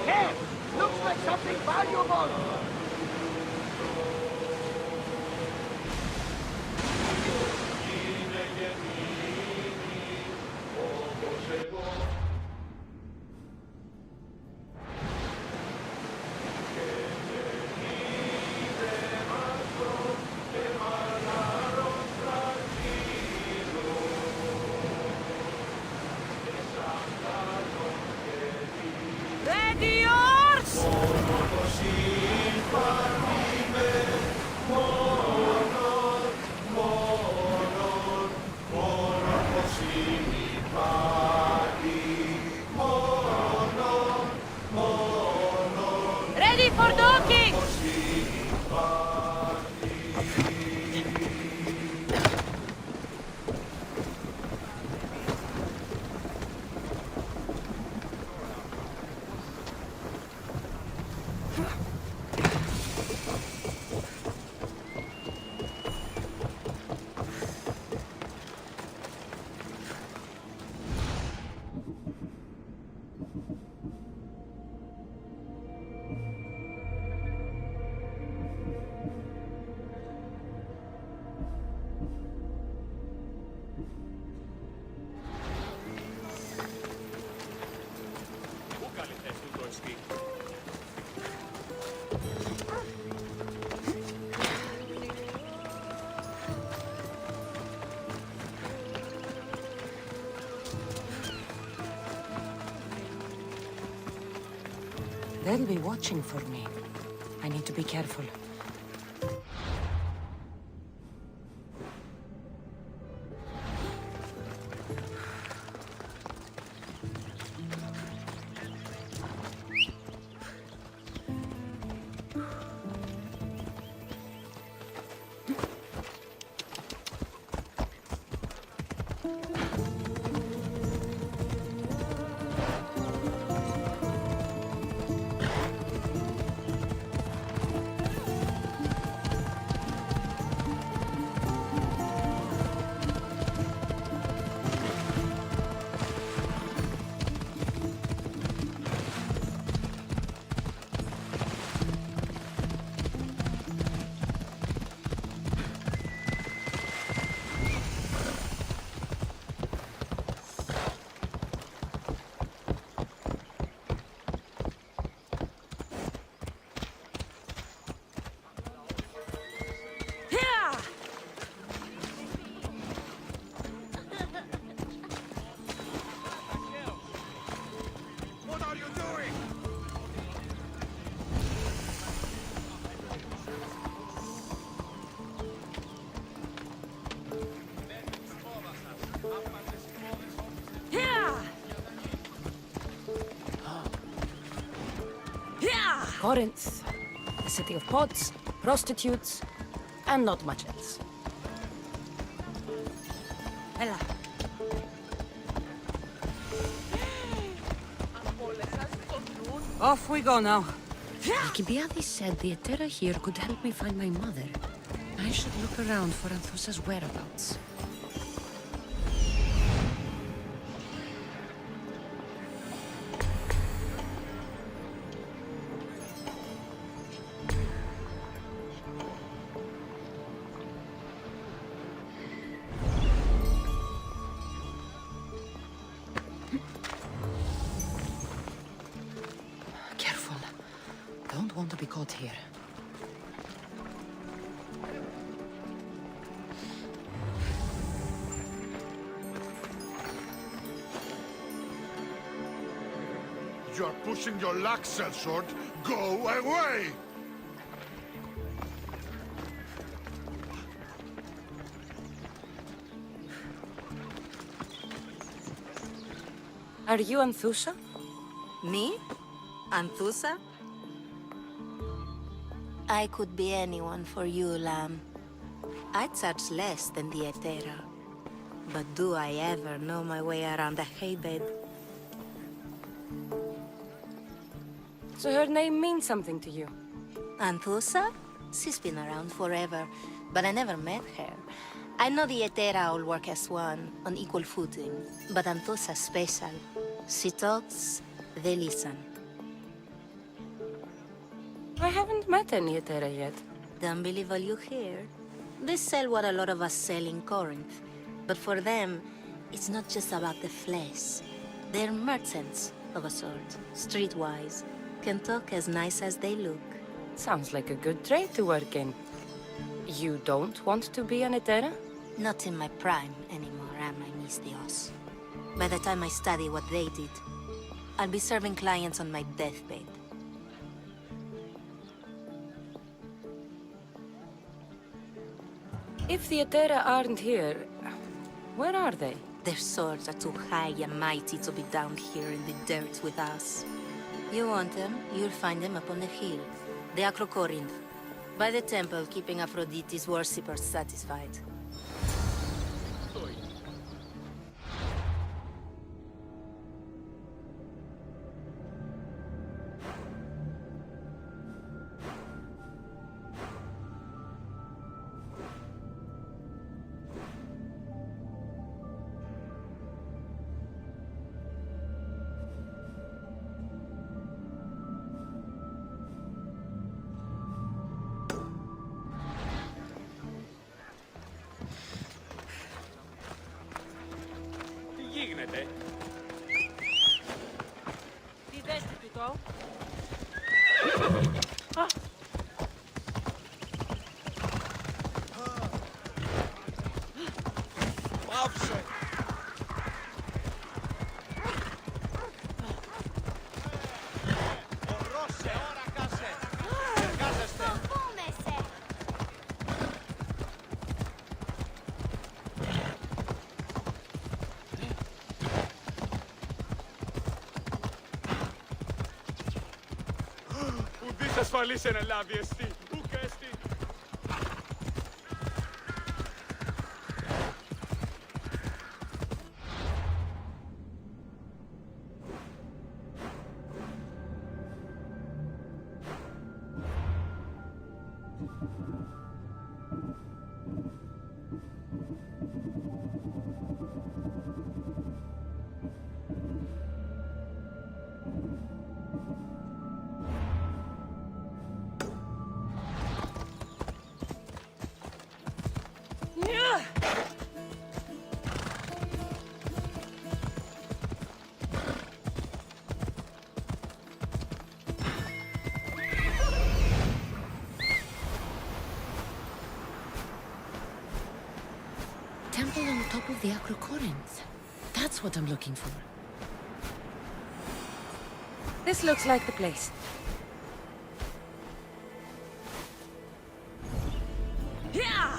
Hey, looks like something valuable. for docking! They'll be watching for me. I need to be careful. Corinth, the city of pots, prostitutes, and not much else. Ella. Off we go now. Alcibiades said the Etera here could help me find my mother. I should look around for Anthusa's whereabouts. Careful. Don't want to be caught here. You're pushing your luck, sellsword. Go away! Are you Anthusa? Me? Anthusa? I could be anyone for you, Lamb. I charge less than the Etera. But do I ever know my way around a haybed? So her name means something to you? Anthusa? She's been around forever, but I never met her. I know the Etera all work as one, on equal footing, but Anthusa's special. She talks, they listen. I haven't met any Etera yet. Don't believe all you hear. They sell what a lot of us sell in Corinth. But for them, it's not just about the flesh. They're merchants, of a sort, streetwise. Can talk as nice as they look. Sounds like a good trade to work in. You don't want to be an Etera? Not in my prime anymore, am I, Miss Dios? By the time I study what they did, I'll be serving clients on my deathbed. If the Etera aren't here, where are they? Their swords are too high and mighty to be down here in the dirt with us. You want them, you'll find them up on the hill. The Acrocorinth. By the temple, keeping Aphrodite's worshippers satisfied. γίνεται. Τι δέστη του το? Πάψε! Ορώσε, όρακασε! Εργάζεστε! Ουδής ασφαλής εν ελάβει εστί, ουκ εστί. Temple on the top of the Acrocorinth. That's what I'm looking for. This looks like the place. Yeah!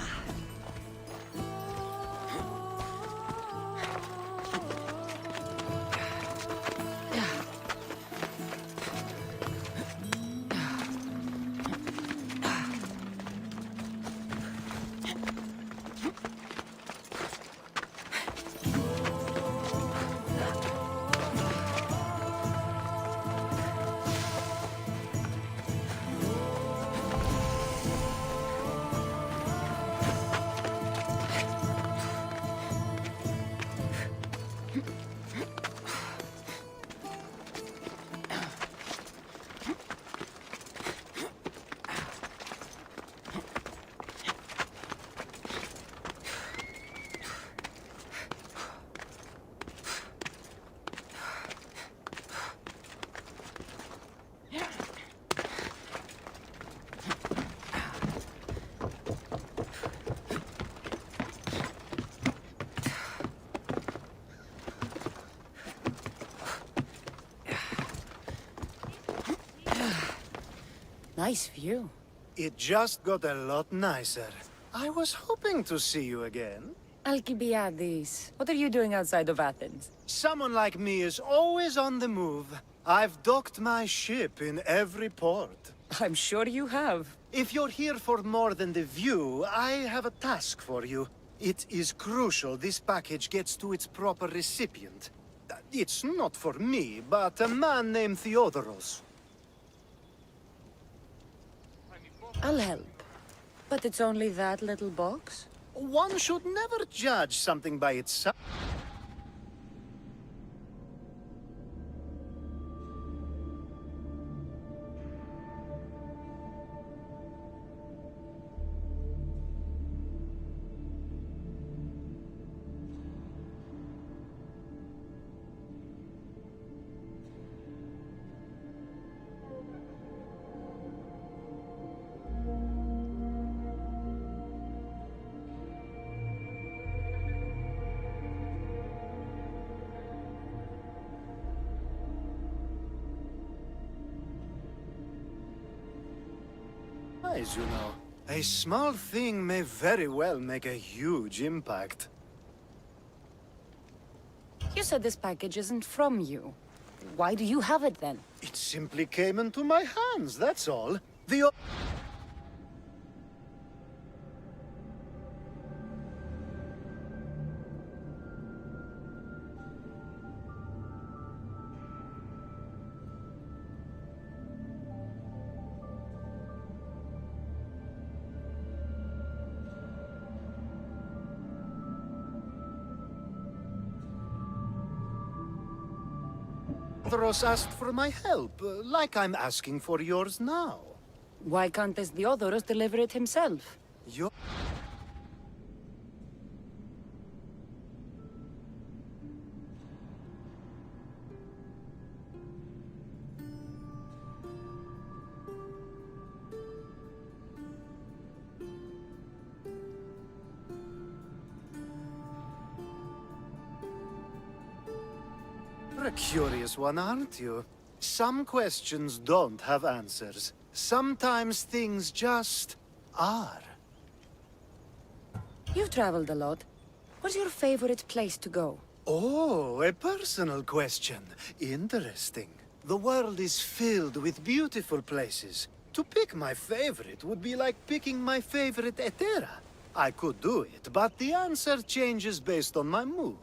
Nice view. It just got a lot nicer. I was hoping to see you again. Alcibiades, what are you doing outside of Athens? Someone like me is always on the move. I've docked my ship in every port. I'm sure you have. If you're here for more than the view, I have a task for you. It is crucial this package gets to its proper recipient. It's not for me, but a man named Theodoros. I'll help. But it's only that little box? One should never judge something by its size. You know, a small thing may very well make a huge impact. You said this package isn't from you. Why do you have it then? It simply came into my hands, that's all. The... Others asked for my help, like I'm asking for yours now. Why can't this Theodorus deliver it himself? You... You're a curious one, aren't you? Some questions don't have answers. Sometimes things just are. You've traveled a lot. What's your favorite place to go? Oh, a personal question. Interesting. The world is filled with beautiful places. To pick my favorite would be like picking my favorite Etera. I could do it, but the answer changes based on my mood.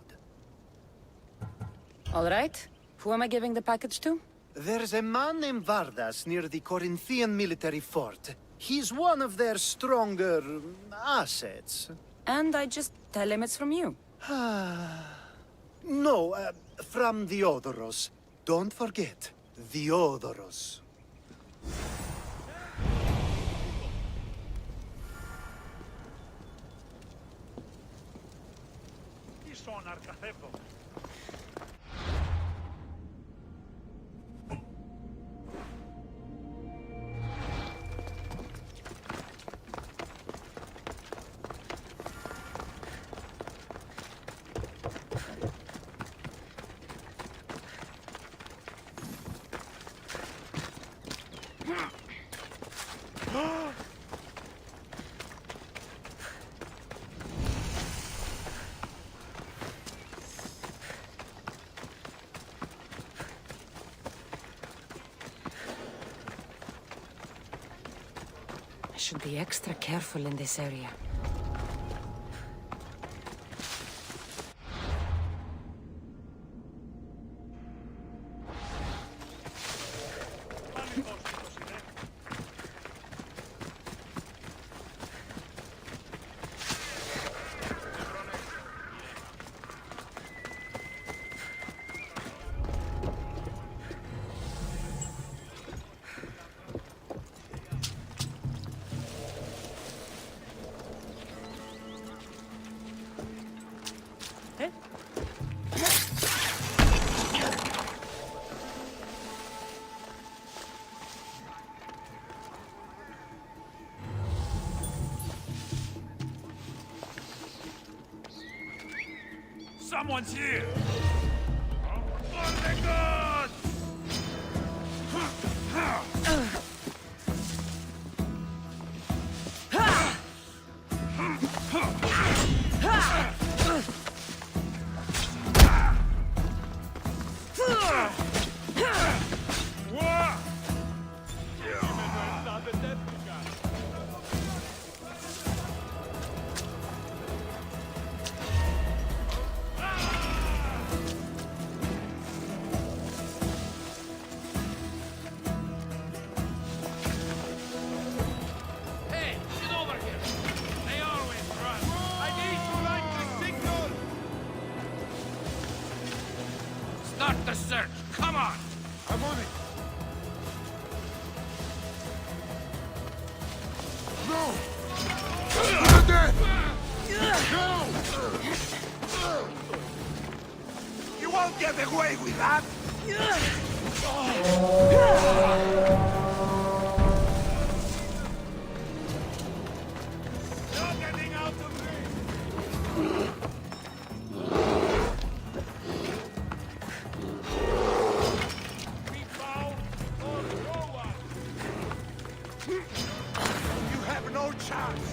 All right. Who am I giving the package to? There's a man named Vardas near the Corinthian military fort. He's one of their stronger assets. And I just tell him it's from you. No, from Theodoros. Don't forget, Theodoros. I should be extra careful in this area. Someone's here! For the gods! Start the search! Come on! I'm on it! No! Not dead! No! You won't get away with that! No getting out of range! We found or no one! You have no chance!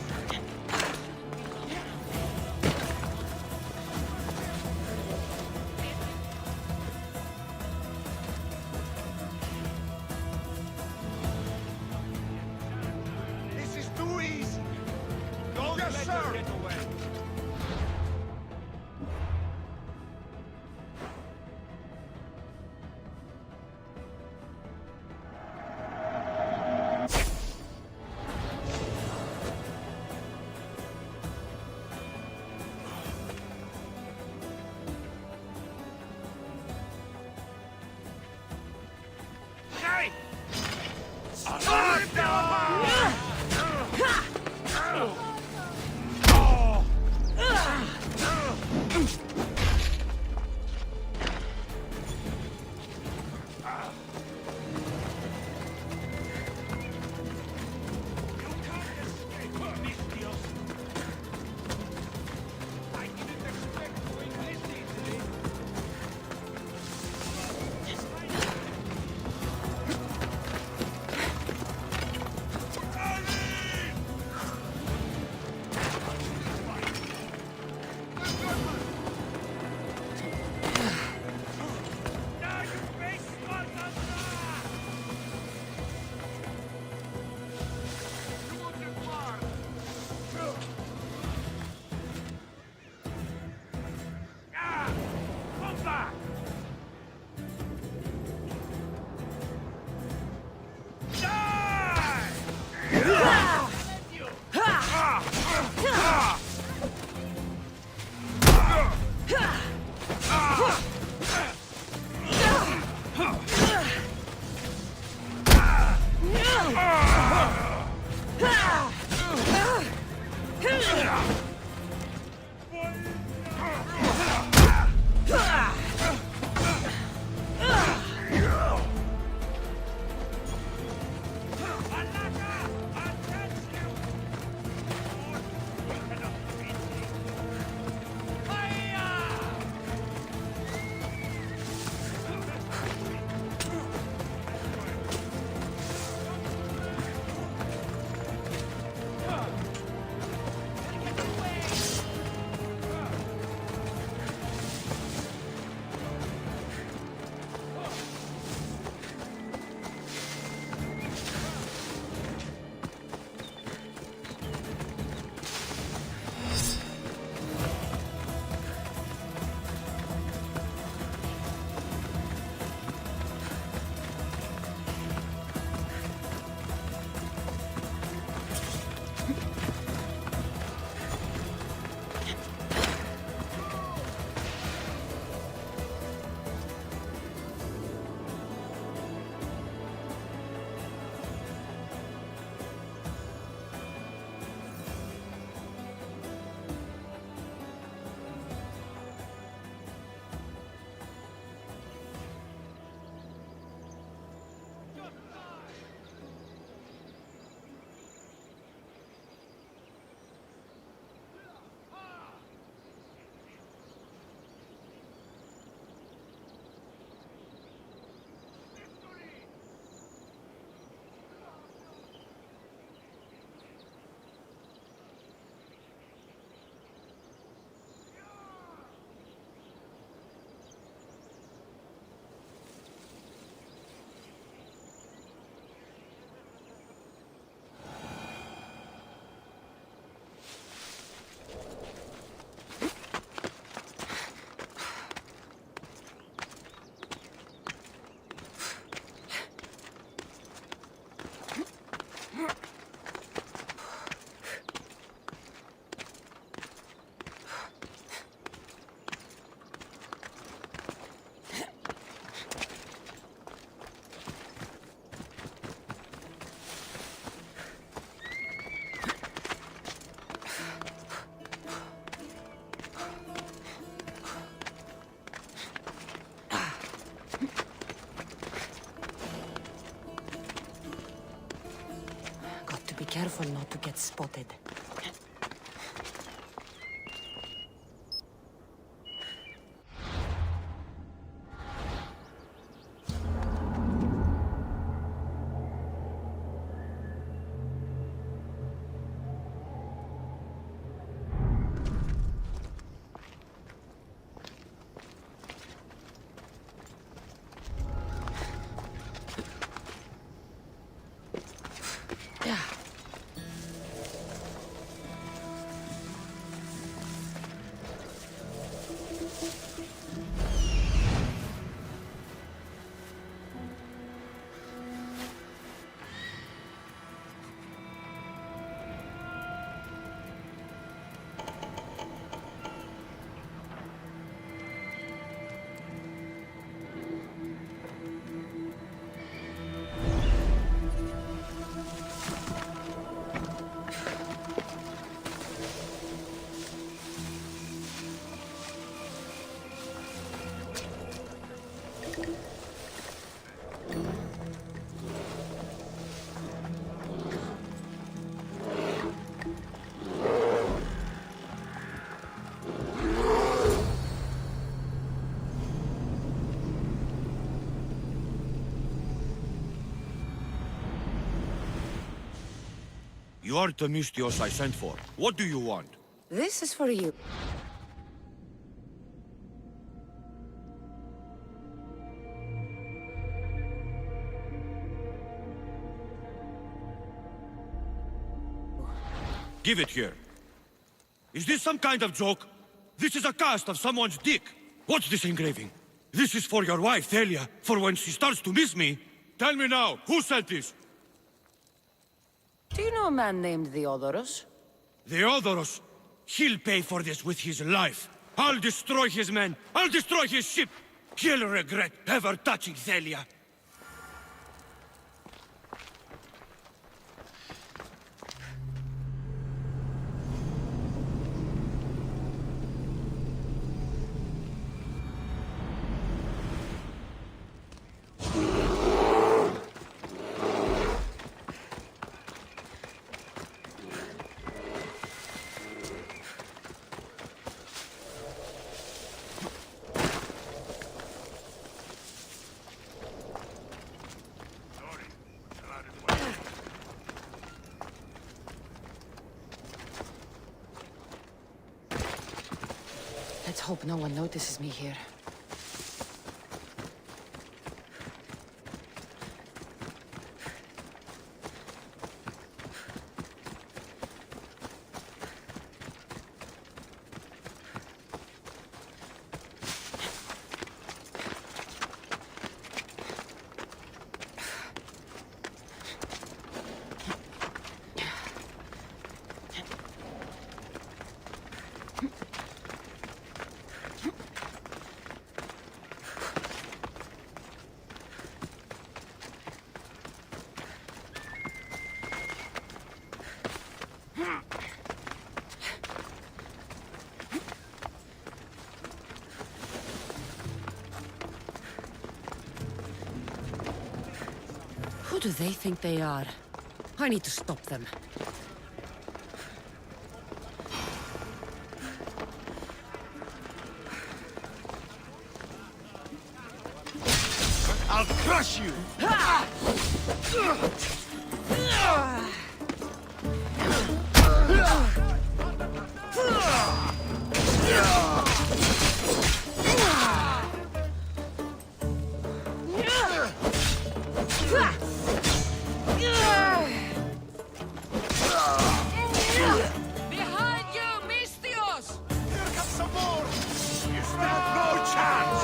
Be careful not to get spotted. You are the Mystios I sent for. What do you want? This is for you. Give it here. Is this some kind of joke? This is a cast of someone's dick. What's this engraving? This is for your wife, Thalia, for when she starts to miss me. Tell me now, who sent this? Do you know a man named Theodoros? Theodoros? He'll pay for this with his life. I'll destroy his men. I'll destroy his ship. He'll regret ever touching Thalia. Let's hope no one notices me here. Who do they think they are? I need to stop them. I'll crush you! Behind you, Mystios! Here comes some more! You stand no chance!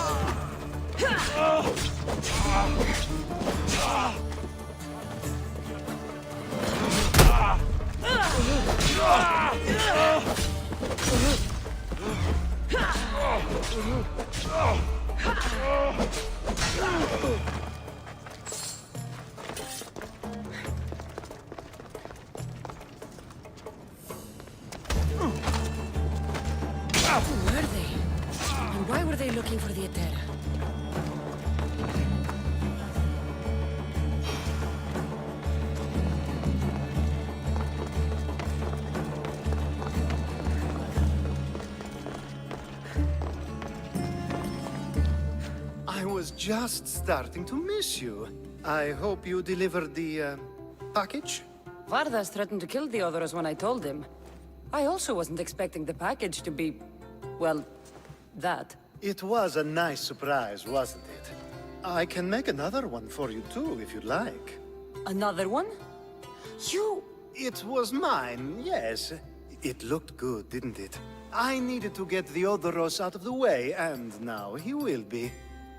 Who were they? And why were they looking for the Etera? just starting to miss you. I hope you delivered the, package? Vardas threatened to kill the others when I told him. I also wasn't expecting the package to be, well, that. It was a nice surprise, wasn't it? I can make another one for you too, if you'd like. Another one? You... It was mine, yes. It looked good, didn't it? I needed to get the Odoros out of the way, and now he will be.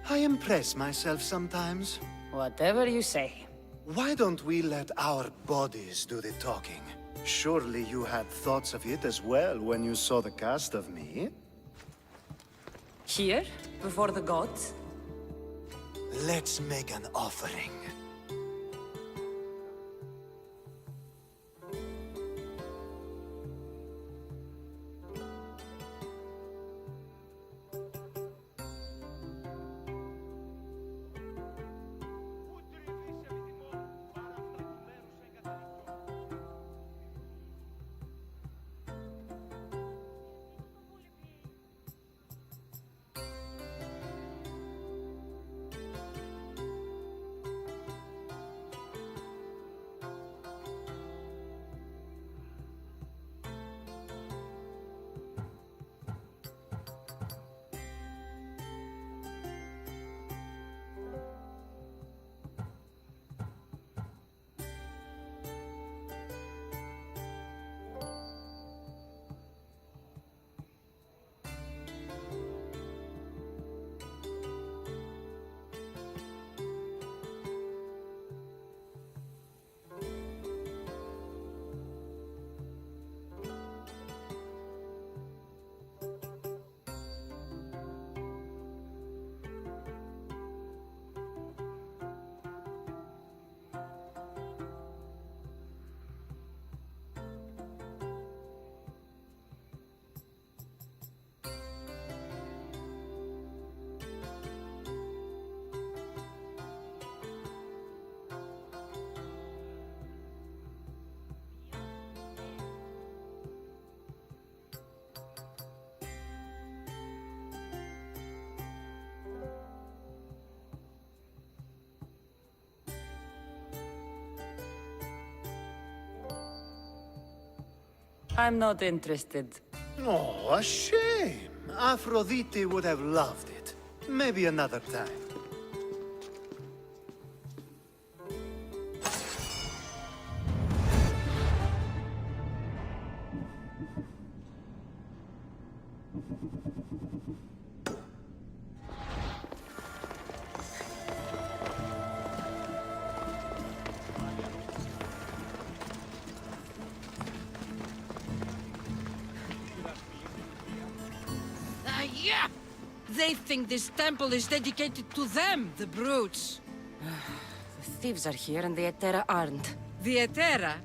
I impress myself sometimes. Whatever you say. Why don't we let our bodies do the talking? Surely you had thoughts of it as well when you saw the cast of me? Here? Before the gods? Let's make an offering. I'm not interested. Oh, a shame. Aphrodite would have loved it. Maybe another time. Yeah! They think this temple is dedicated to them, the brutes. The thieves are here and the Etera aren't. The Etera?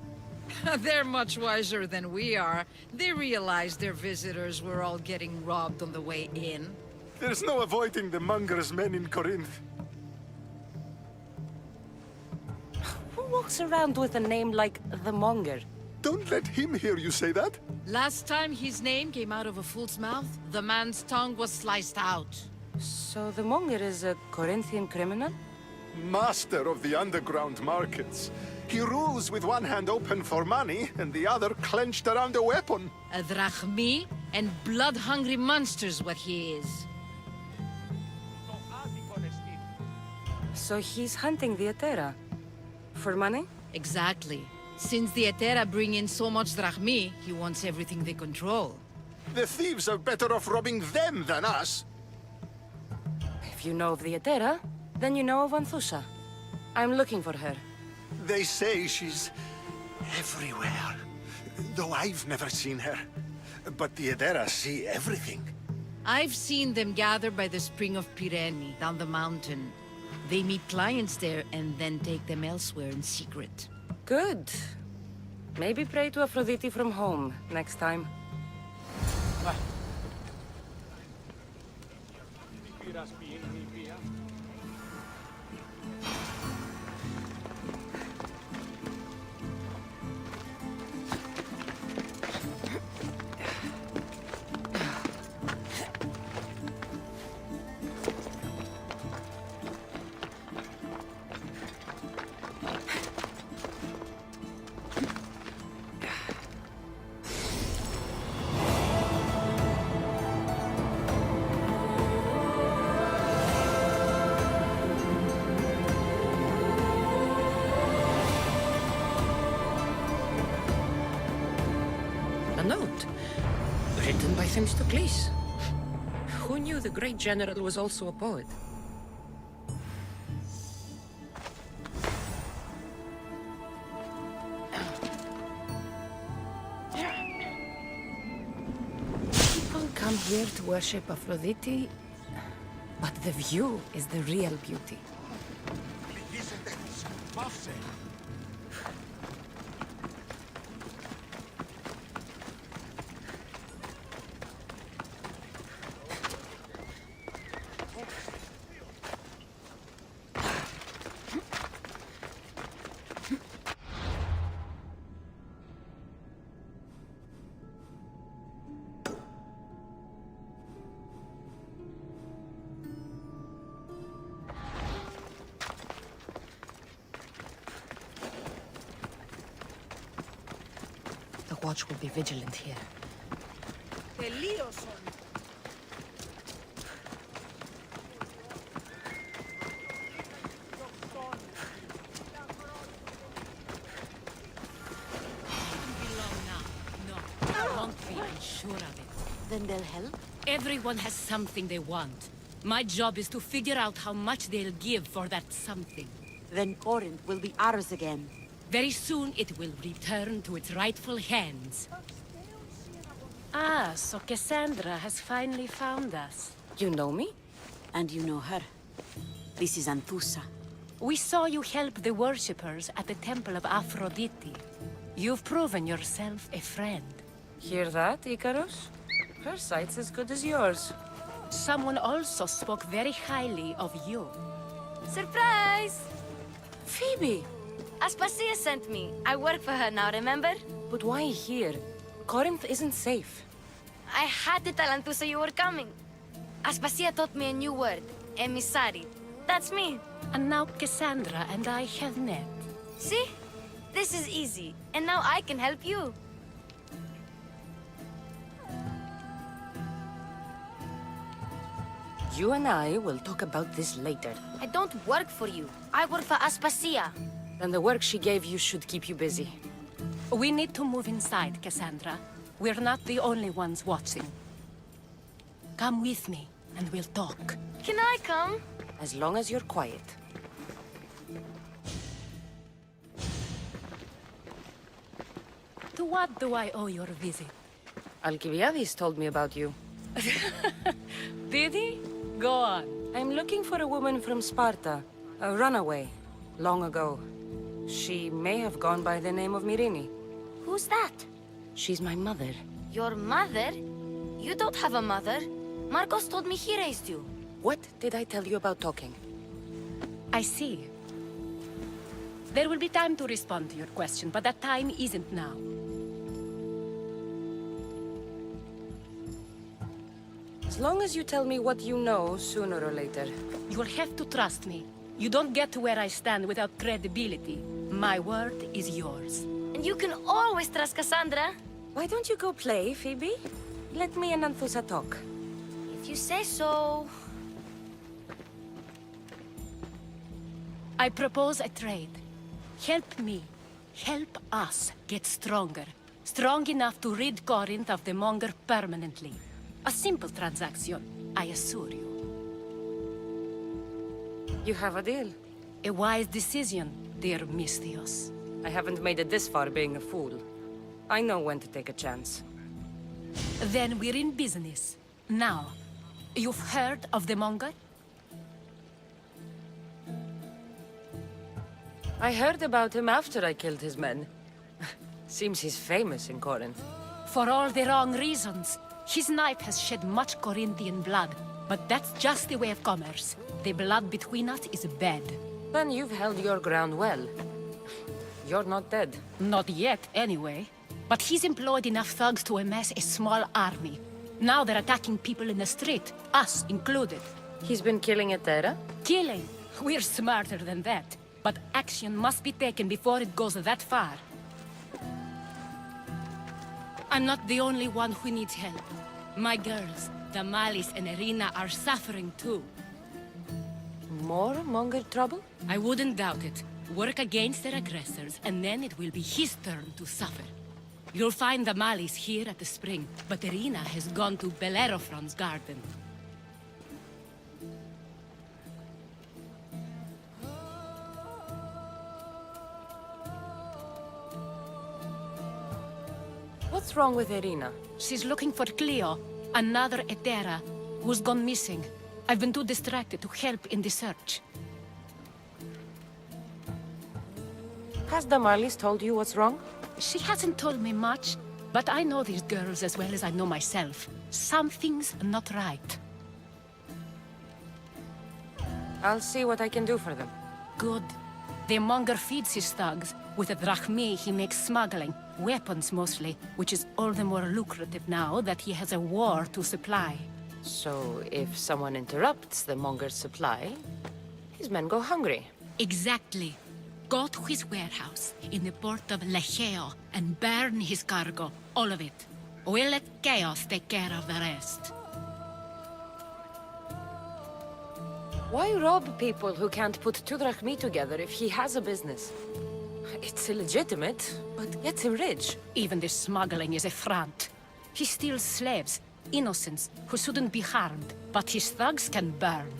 They're much wiser than we are. They realized their visitors were all getting robbed on the way in. There's no avoiding the monger's men in Corinth. Who walks around with a name like the Monger? Don't let him hear you say that. Last time his name came out of a fool's mouth, the man's tongue was sliced out. So the Monger is a Corinthian criminal? Master of the underground markets. He rules with one hand open for money and the other clenched around a weapon. A drachmi and blood-hungry monster's what he is. So he's hunting the Etera? For money? Exactly. Since the Etera bring in so much drachmi, he wants everything they control. The thieves are better off robbing them than us. If you know of the Etera, then you know of Anthusha. I'm looking for her. They say she's everywhere, though I've never seen her. But the Edera see everything. I've seen them gather by the spring of Pireni, down the mountain. They meet clients there and then take them elsewhere in secret. Good. Maybe pray to Aphrodite from home next time. A note. Written by Themistocles. Who knew the great general was also a poet? People come here to worship Aphrodite, but the view is the real beauty. The watch will be vigilant here. Then they'll help? Everyone has something they want. My job is to figure out how much they'll give for that something. Then Corinth will be ours again. Very soon it will return to its rightful hands. Ah, so Cassandra has finally found us. You know me? And you know her. This is Anthusa. We saw you help the worshippers at the Temple of Aphrodite. You've proven yourself a friend. Hear that, Icarus? Her sight's as good as yours. Someone also spoke very highly of you. Surprise! Phoebe! Aspasia sent me. I work for her now, remember? But why here? Corinth isn't safe. I had to tell Anthusa you were coming. Aspasia taught me a new word. Emissary. That's me. And now Cassandra and I have met. See? This is easy. And now I can help you. You and I will talk about this later. I don't work for you. I work for Aspasia. Then the work she gave you should keep you busy. We need to move inside, Cassandra. We're not the only ones watching. Come with me, and we'll talk. Can I come? As long as you're quiet. To what do I owe your visit? Alcibiades told me about you. Did he? Go on. I'm looking for a woman from Sparta. A runaway. Long ago. She may have gone by the name of Myrine. Who's that? She's my mother. Your mother? You don't have a mother. Marcos told me he raised you. What did I tell you about talking? I see. There will be time to respond to your question, but that time isn't now. As long as you tell me what you know, sooner or later. You will have to trust me. You don't get to where I stand without credibility. My word is yours. And you can always trust Cassandra. Why don't you go play, Phoebe? Let me and Anthusa talk. If you say so. I propose a trade. Help me. Help us get stronger. Strong enough to rid Corinth of the Monger permanently. A simple transaction, I assure you. You have a deal. A wise decision, dear Misthios. I haven't made it this far being a fool. I know when to take a chance. Then we're in business. Now, you've heard of the Monger? I heard about him after I killed his men. Seems he's famous in Corinth. For all the wrong reasons. His knife has shed much Corinthian blood, but that's just the way of commerce. The blood between us is bad. Then you've held your ground well. You're not dead. Not yet, anyway. But he's employed enough thugs to amass a small army. Now they're attacking people in the street, us included. He's been killing at Terra? Killing? We're smarter than that. But action must be taken before it goes that far. I'm not the only one who needs help. My girls, Damalis and Irina, are suffering too. More Monger trouble? I wouldn't doubt it. Work against their aggressors, and then it will be his turn to suffer. You'll find the Malis here at the spring, but Irina has gone to Bellerophon's garden. What's wrong with Irina? She's looking for Cleo, another Etera, who's gone missing. I've been too distracted to help in the search. Has Damalis told you what's wrong? She hasn't told me much, but I know these girls as well as I know myself. Something's not right. I'll see what I can do for them. Good. The monger feeds his thugs. With the drachmi, he makes smuggling. Weapons, mostly, which is all the more lucrative now that he has a war to supply. So, if someone interrupts the monger's supply, his men go hungry. Exactly. Go to his warehouse in the port of Lecheo and burn his cargo, all of it. We'll let chaos take care of the rest. Why rob people who can't put two drachmi together if he has a business? It's illegitimate, but gets him rich. Even the smuggling is a front. He steals slaves, innocents, who shouldn't be harmed, but his thugs can burn.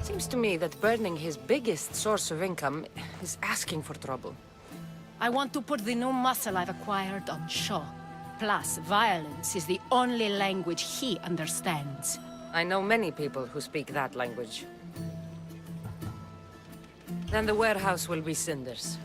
Seems to me that burning his biggest source of income is asking for trouble. I want to put the new muscle I've acquired on show. Plus, violence is the only language he understands. I know many people who speak that language. Then the warehouse will be cinders.